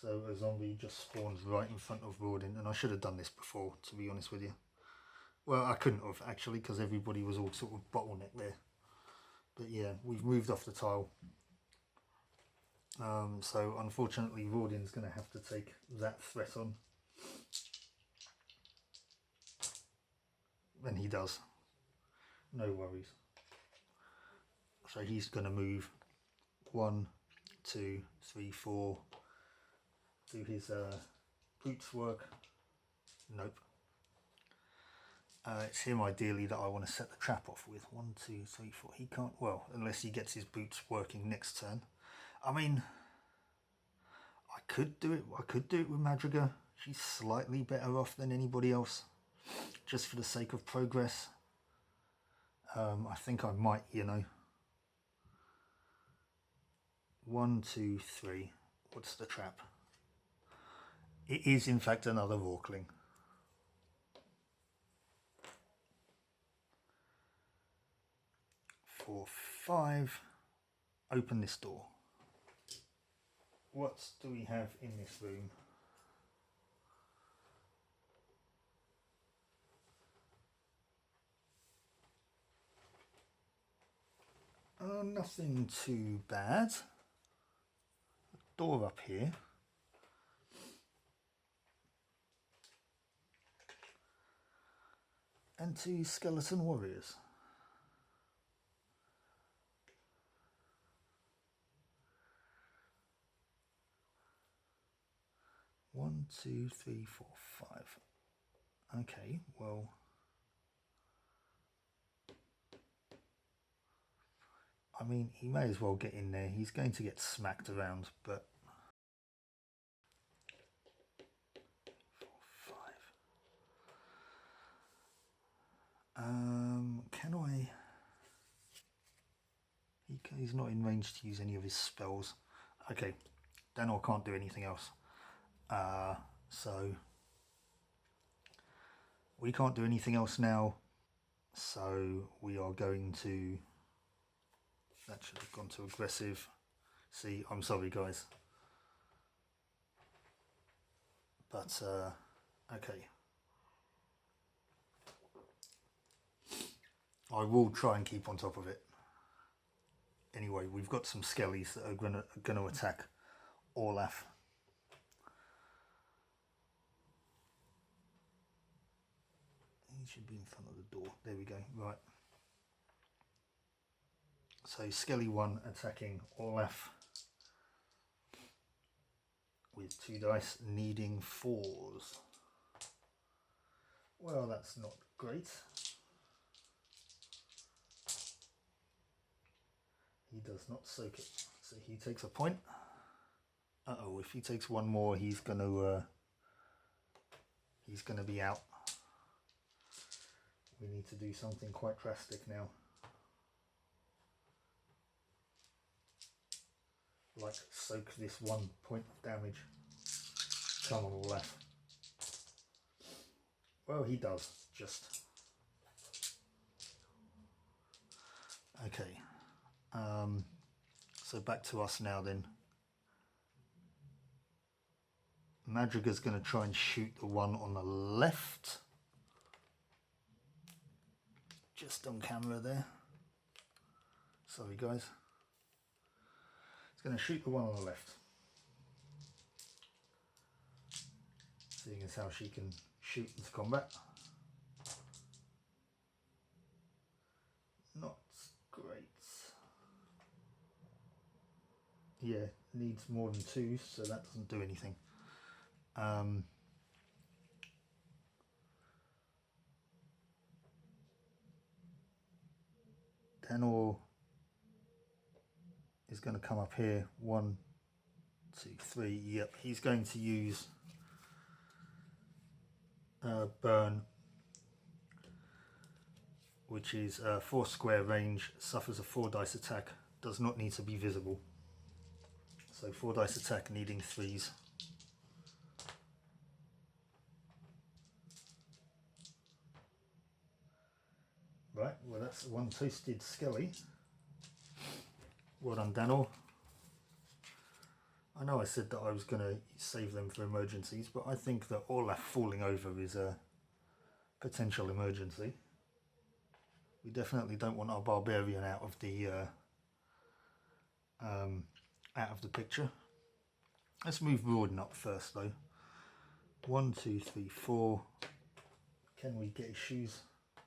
So a zombie just spawns right in front of Rawdin, and I should have done this before, to be honest with you. Well, I couldn't have, actually, because everybody was all sort of bottlenecked there. But yeah, we've moved off the tile. So unfortunately, Rawdin's going to have to take that threat on. And he does. No worries. So he's going to move 1, 2, 3, 4. Do his boots work? Nope. It's him ideally that I want to set the trap off with. 1, 2, 3, 4. He can't, well, unless he gets his boots working next turn. I mean, I could do it. I could do it with Madriga. She's slightly better off than anybody else, just for the sake of progress. I think I might, you know. 1, 2, 3. What's the trap? It is in fact another Orkling. 4, 5. Open this door. What do we have in this room? Nothing too bad. Door up here. And 2 skeleton warriors. One, 2, 3, 4, 5. Okay, well, I mean, he may as well get in there. He's going to get smacked around, but 4, 5. Can I? He's not in range to use any of his spells. Okay, then I can't do anything else. So we can't do anything else now. So we are going to. That should have gone to aggressive. See, I'm sorry, guys. But okay. I will try and keep on top of it. Anyway, we've got some skellies that are going to attack Olaf. He should be in front of the door. There we go. Right. So Skelly 1 attacking Olaf with 2 dice, needing 4s. Well, that's not great. He does not soak it, so he takes a point. Uh-oh, if he takes one more, he's gonna be out. We need to do something quite drastic now. Like soak this 1 point of damage. Come on, Olaf. Well, he does, just. Okay. So back to us now then. Madriga's going to try and shoot the one on the left. Just on camera there. Sorry guys. It's going to shoot the one on the left. seeing as how she can shoot into combat. Not great. Yeah, needs more than 2, so that doesn't do anything. Danor is going to come up here. 1, 2, 3. Yep, he's going to use Burn, which is 4 square range, suffers a 4 dice attack, does not need to be visible. So 4 dice attack needing 3s. Right, well that's one toasted skelly. Well done, Danor. I know I said that I was going to save them for emergencies, but I think that Olaf falling over is a potential emergency. We definitely don't want our barbarian out of the picture. Let's move Rawdon up first though. 1, 2, 3, 4. Can we get his shoes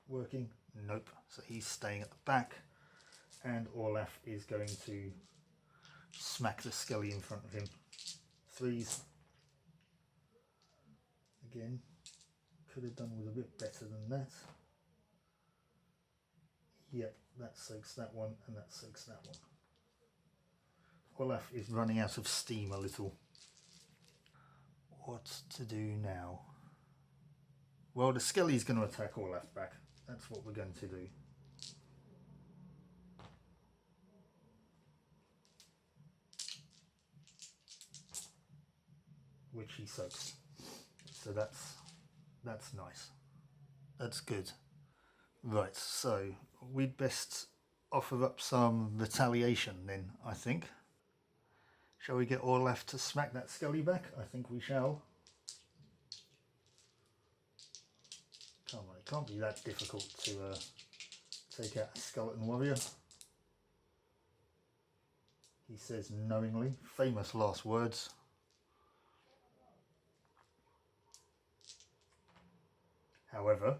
working? Nope. So he's staying at the back, and Olaf is going to smack the skelly in front of him. 3s. Again, could have done with a bit better than that. Yep, that soaks that one, and that soaks that one. Olaf is running out of steam a little. What to do now? Well, the skelly is going to attack Olaf back. That's what we're going to do. Which he soaks. So that's nice. That's good. Right, so we'd best offer up some retaliation then, I think. Shall we get Olaf to smack that skelly back? I think we shall. Come on, it can't be that difficult to take out a skeleton warrior. He says knowingly. Famous last words. However,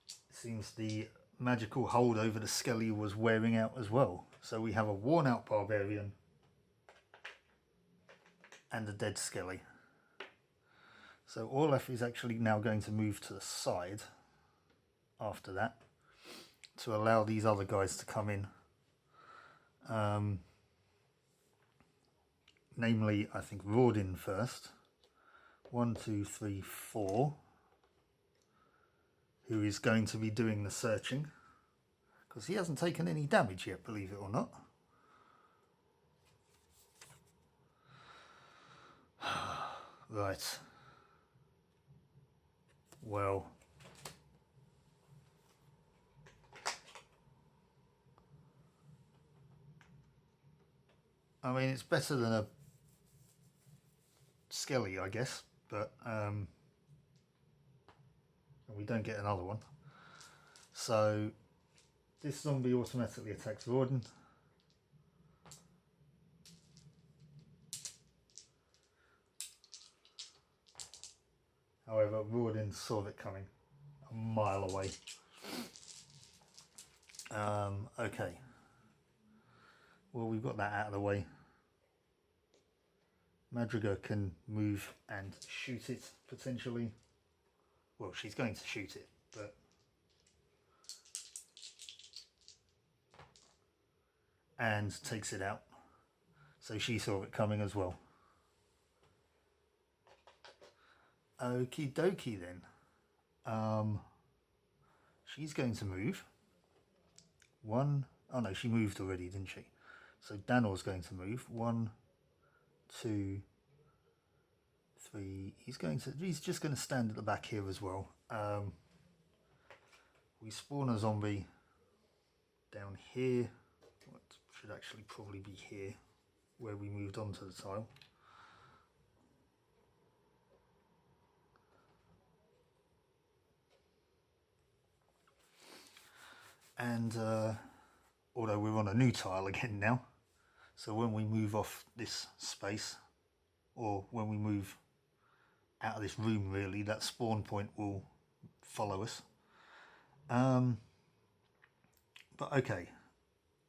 it seems the magical hold over the skelly was wearing out as well. So we have a worn out barbarian and a dead skelly. So Olaf is actually now going to move to the side after that to allow these other guys to come in. Namely, I think Rawdon first. 1, 2, 3, 4. Who is going to be doing the searching. Because he hasn't taken any damage yet, believe it or not. Right. Well. I mean, it's better than a skelly, I guess. But we don't get another one. So this zombie automatically attacks Rawdon. However, Rawdon saw it coming a mile away. Okay. Well, we've got that out of the way. Madrigal can move and shoot it, potentially. Well, she's going to shoot it, but... and takes it out. So she saw it coming as well. Okie dokie then. She's going to move. 1... oh no, she moved already, didn't she? So Danor's going to move. 1, 2, 3. He's just going to stand at the back here as well. We spawn a zombie down here. Well, it should actually probably be here, where we moved on to the tile. And although we're on a new tile again now, so when we move off this space, or when we move out of this room, really. That spawn point will follow us. But okay,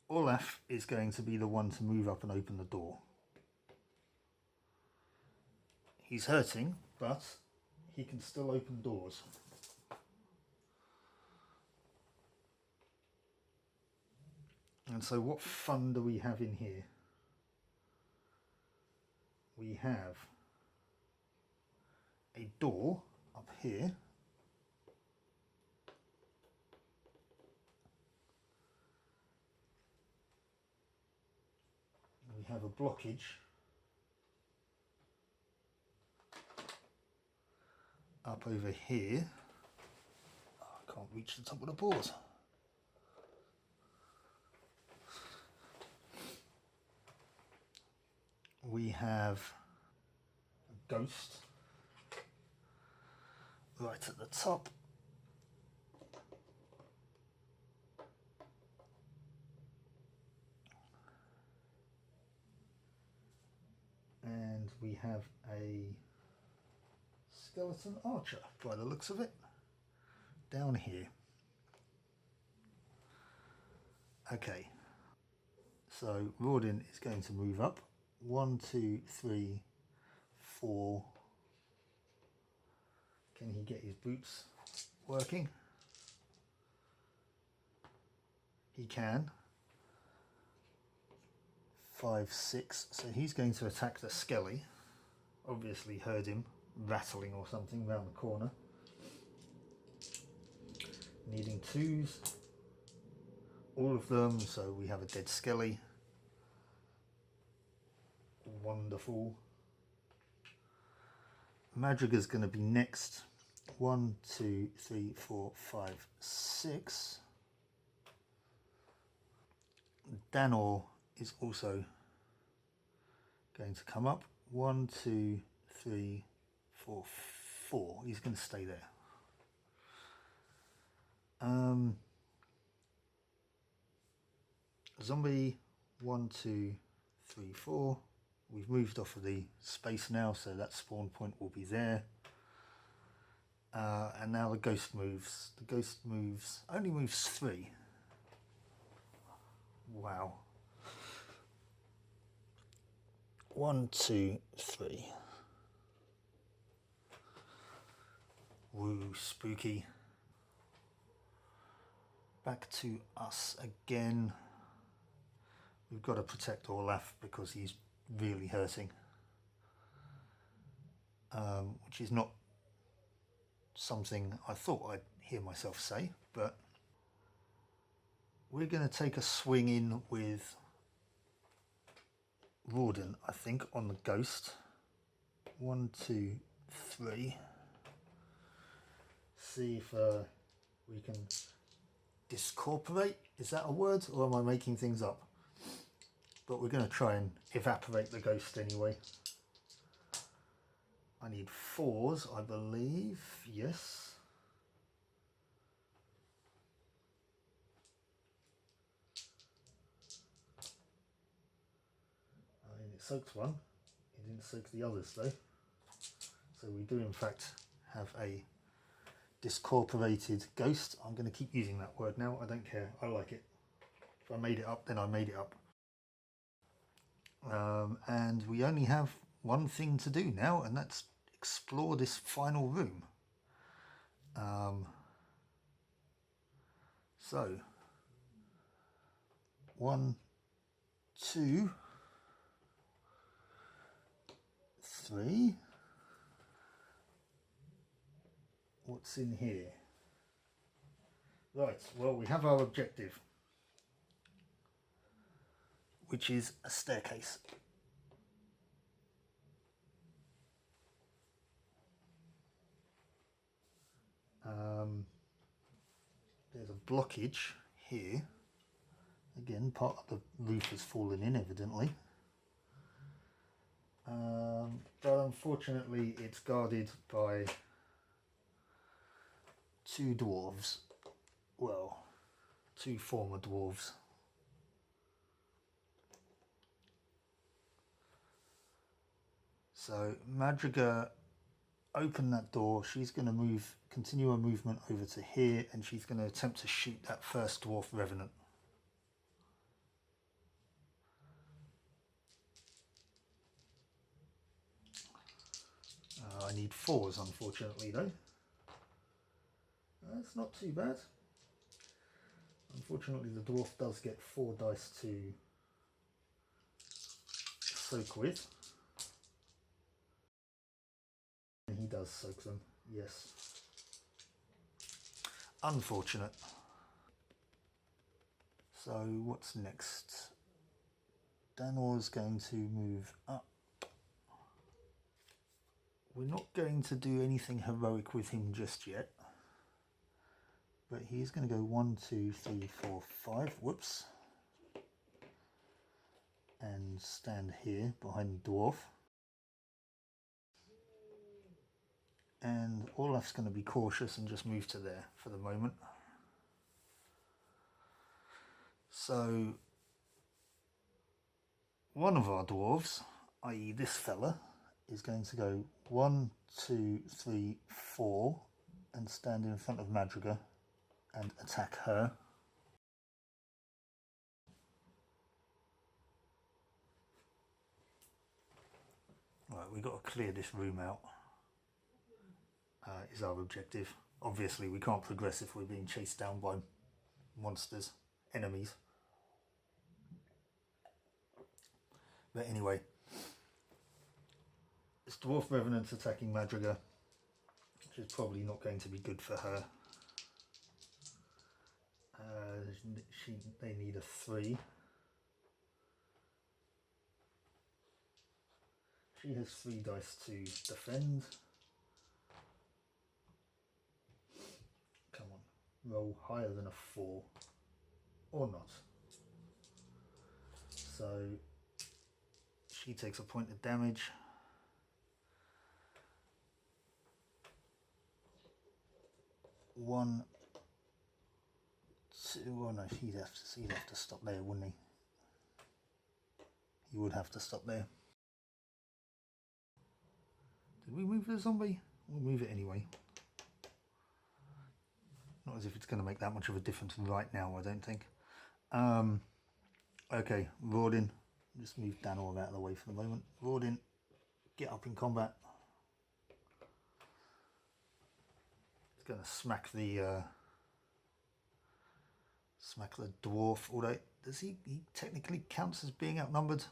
Olaf is going to be the one to move up and open the door. He's hurting, but he can still open doors. And so what fun do we have in here? We have a door up here. We have a blockage up over here. Oh, I can't reach the top of the board. We have a ghost right at the top. And we have a skeleton archer, by the looks of it, down here. Okay, so Rawdin is going to move up. 1, 2, 3, 4. Can he get his boots working? He can. 5, 6. So he's going to attack the skelly. Obviously heard him rattling or something round the corner. Needing 2s. All of them, so we have a dead skelly. Wonderful. Madrigal's going to be next. 1, 2, 3, 4, 5, 6. Danor is also going to come up. 1, 2, 3, 4, 4. He's going to stay there. Zombie 1, 2, 3, 4. We've moved off of the space now, so that spawn point will be there. And now the ghost moves. The ghost only moves 3. Wow. 1, 2, 3. Woo, spooky. Back to us again. We've got to protect Olaf because he's really hurting. Which is not something I thought I'd hear myself say, but we're going to take a swing in with Rawdin, I think, on the ghost. 1, 2, 3. See if we can discorporate. Is that a word, or am I making things up? But we're going to try and evaporate the ghost anyway. I need 4s, I believe. Yes. I mean, it soaked one. It didn't soak the others though. So we do in fact have a discorporated ghost. I'm going to keep using that word now. I don't care. I like it. If I made it up, then I made it up. And we only have one thing to do now, and that's explore this final room. So 1, 2, 3. What's in here? Right, well, we have our objective, which is a staircase. There's a blockage here. Again, part of the roof has fallen in, evidently. But unfortunately, it's guarded by 2 dwarves. Well, 2 former dwarves. So Madrigal open that door. She's going to continue her movement over to here, and she's going to attempt to shoot that first dwarf revenant. I need 4s, unfortunately, though. That's not too bad. Unfortunately, the dwarf does get 4 dice to soak with. And he does soak them, yes. Unfortunate. So what's next? Danor's going to move up. We're not going to do anything heroic with him just yet. But he's going to go 1, 2, 3, 4, 5. Whoops. And stand here behind the dwarf. And Olaf's going to be cautious and just move to there for the moment. So one of our dwarves, i.e. this fella, is going to go 1, 2, 3, 4 and stand in front of Madriga and attack her. Right, we've got to clear this room out, is our objective. Obviously we can't progress if we're being chased down by monsters, enemies. But anyway, this dwarf revenant's attacking Madriga, which is probably not going to be good for her. They need a 3. She has 3 dice to defend. Come on, roll higher than a 4. Or not. So she takes a point of damage. One, 2, oh no, he'd have to stop there, wouldn't he? He would have to stop there. Did we move the zombie? We'll move it anyway. Not as if it's going to make that much of a difference right now, I don't think. Okay, Rawdin. Just move Danor out of the way for the moment. Rawdin, get up in combat. It's going to smack the dwarf. Although, does he technically counts as being outnumbered?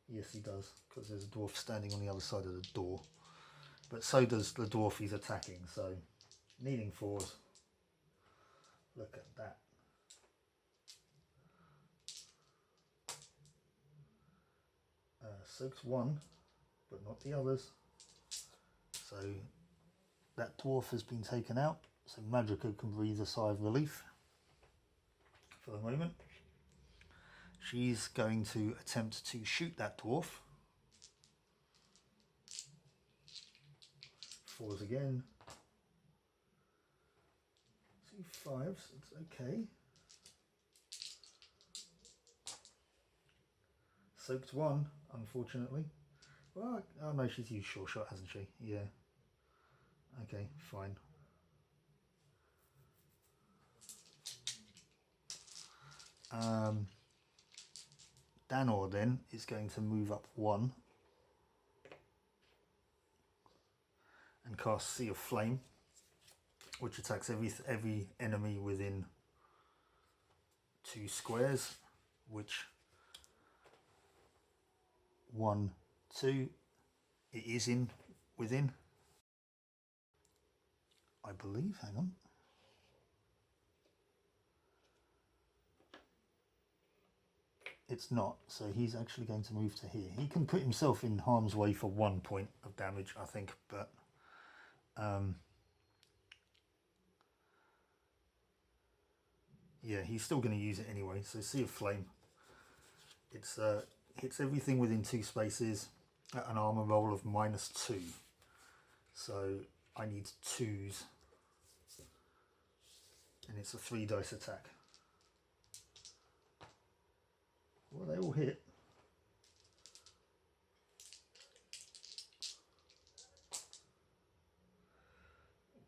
Yes, he does, because there's a dwarf standing on the other side of the door. But so does the dwarf he's attacking, so needing 4s. Look at that. Soaks 1, but not the others. So that dwarf has been taken out, so Madriga can breathe a sigh of relief for the moment. She's going to attempt to shoot that dwarf. 4s again. 2 5s, it's okay. Soaked 1, unfortunately. Well, oh no, she's used sure shot, hasn't she? Yeah. Okay, fine. Danor then is going to move up 1 and cast Sea of Flame, which attacks every enemy within 2 squares, which 1, 2, it is within, I believe. Hang on. It's not, so he's actually going to move to here. He can put himself in harm's way for 1 point of damage, I think, but yeah, he's still going to use it anyway. So Sea of Flame, it's hits everything within 2 spaces at an armor roll of -2. So I need 2s, and it's a 3 dice attack. Well, they all hit.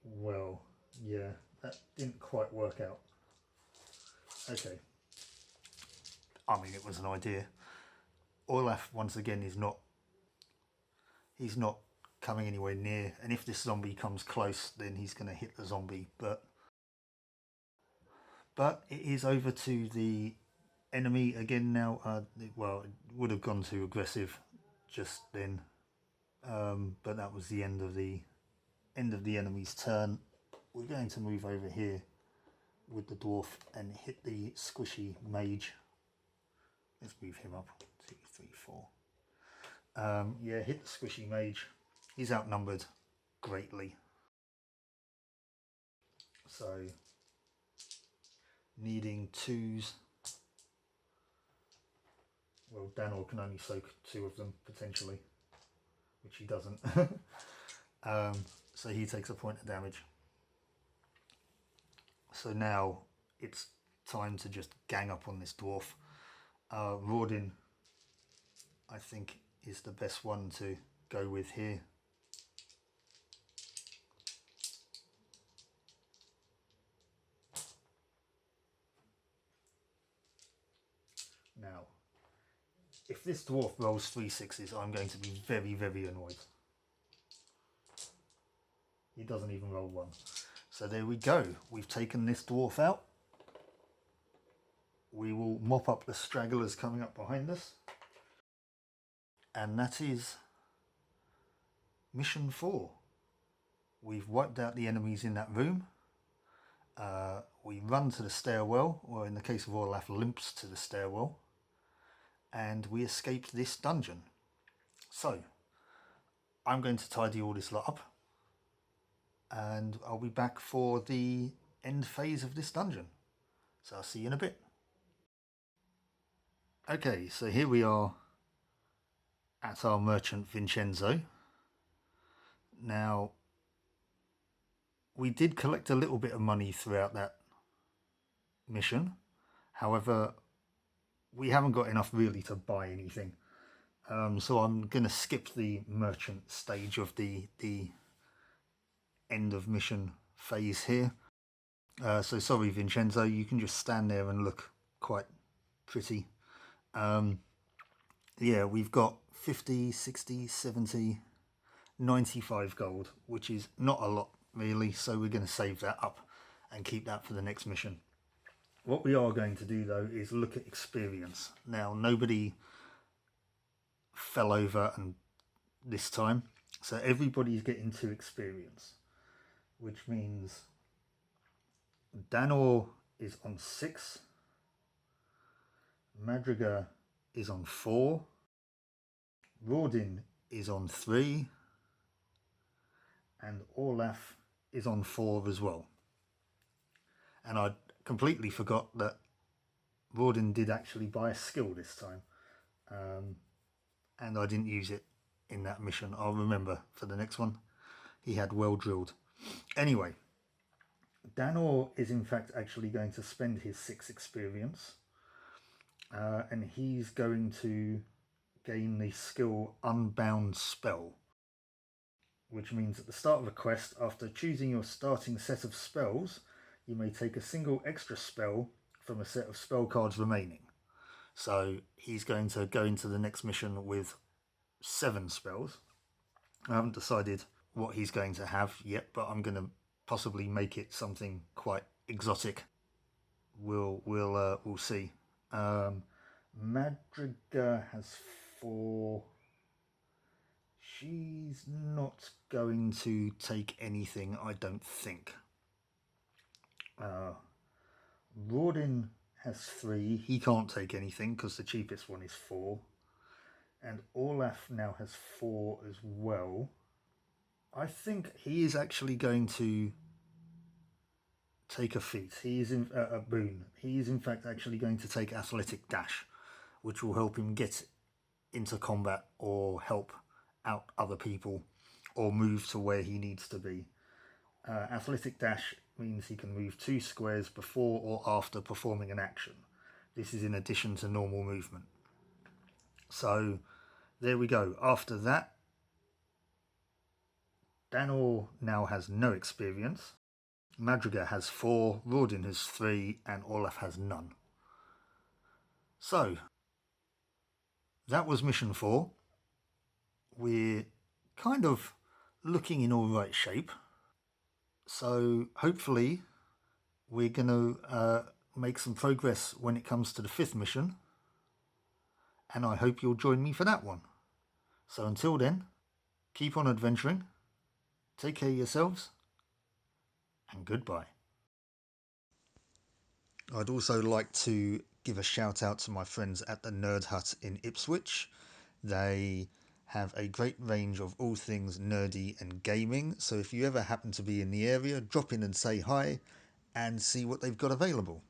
Well, yeah, that didn't quite work out. Okay. I mean, it was an idea. Olaf, once again, he's not coming anywhere near, and if this zombie comes close, then he's going to hit the zombie, but it is over to the enemy again now. Well, it would have gone to aggressive just then, but that was the end of the enemy's turn. We're going to move over here with the dwarf and hit the squishy mage. Let's move him up. 2, 3, 4. Yeah, hit the squishy mage. He's outnumbered greatly, so needing 2s. Well, Danor can only soak 2 of them potentially, which he doesn't. So he takes a point of damage. So now it's time to just gang up on this dwarf. Rawdin, I think, is the best one to go with here. Now, if this dwarf rolls 3 6s, I'm going to be very, very annoyed. He doesn't even roll 1. So there we go. We've taken this dwarf out. We will mop up the stragglers coming up behind us. And that is mission 4. We've wiped out the enemies in that room. We run to the stairwell, or in the case of Olaf, limps to the stairwell. And we escaped this dungeon. So, I'm going to tidy all this lot up. And I'll be back for the end phase of this dungeon. So I'll see you in a bit. Okay, so here we are at our merchant Vincenzo. Now, we did collect a little bit of money throughout that mission. However, we haven't got enough really to buy anything. So I'm going to skip the merchant stage of the end of mission phase here. So sorry, Vincenzo, you can just stand there and look quite pretty. Yeah, we've got 50, 60, 70, 95 gold, which is not a lot really, so we're going to save that up and keep that for the next mission. What we are going to do though is look at experience. Now, nobody fell over and this time, so everybody's getting 2 experience, which means Danor is on 6, Madriga is on 4, Rawdin is on 3, and Olaf is on 4 as well. And I completely forgot that Rawdin did actually buy a skill this time, and I didn't use it in that mission. I'll remember for the next one. He had well drilled. Anyway, Danor is in fact actually going to spend his 6 experience, and he's going to gain the skill Unbound Spell, which means at the start of a quest, after choosing your starting set of spells, you may take a single extra spell from a set of spell cards remaining. So he's going to go into the next mission with 7 spells. I haven't decided what he's going to have yet, but I'm going to possibly make it something quite exotic. We'll see. Madriga has 4. She's not going to take anything, I don't think. Rawdin has 3. He can't take anything because the cheapest one is 4. And Olaf now has 4 as well. I think he is actually going to take a feat. He is a boon. He is in fact actually going to take Athletic Dash, which will help him get into combat or help out other people or move to where he needs to be. Athletic Dash means he can move 2 squares before or after performing an action. This is in addition to normal movement. So there we go. After that, Danor now has no experience. Madrigal has 4, Rawdin has 3, and Olaf has none. So, that was mission 4. We're kind of looking in all right shape. So, hopefully, we're going to make some progress when it comes to the 5th mission. And I hope you'll join me for that one. So, until then, keep on adventuring, take care of yourselves, and goodbye. I'd also like to give a shout out to my friends at the Nerd Hut in Ipswich. They have a great range of all things nerdy and gaming, so if you ever happen to be in the area, drop in and say hi and see what they've got available.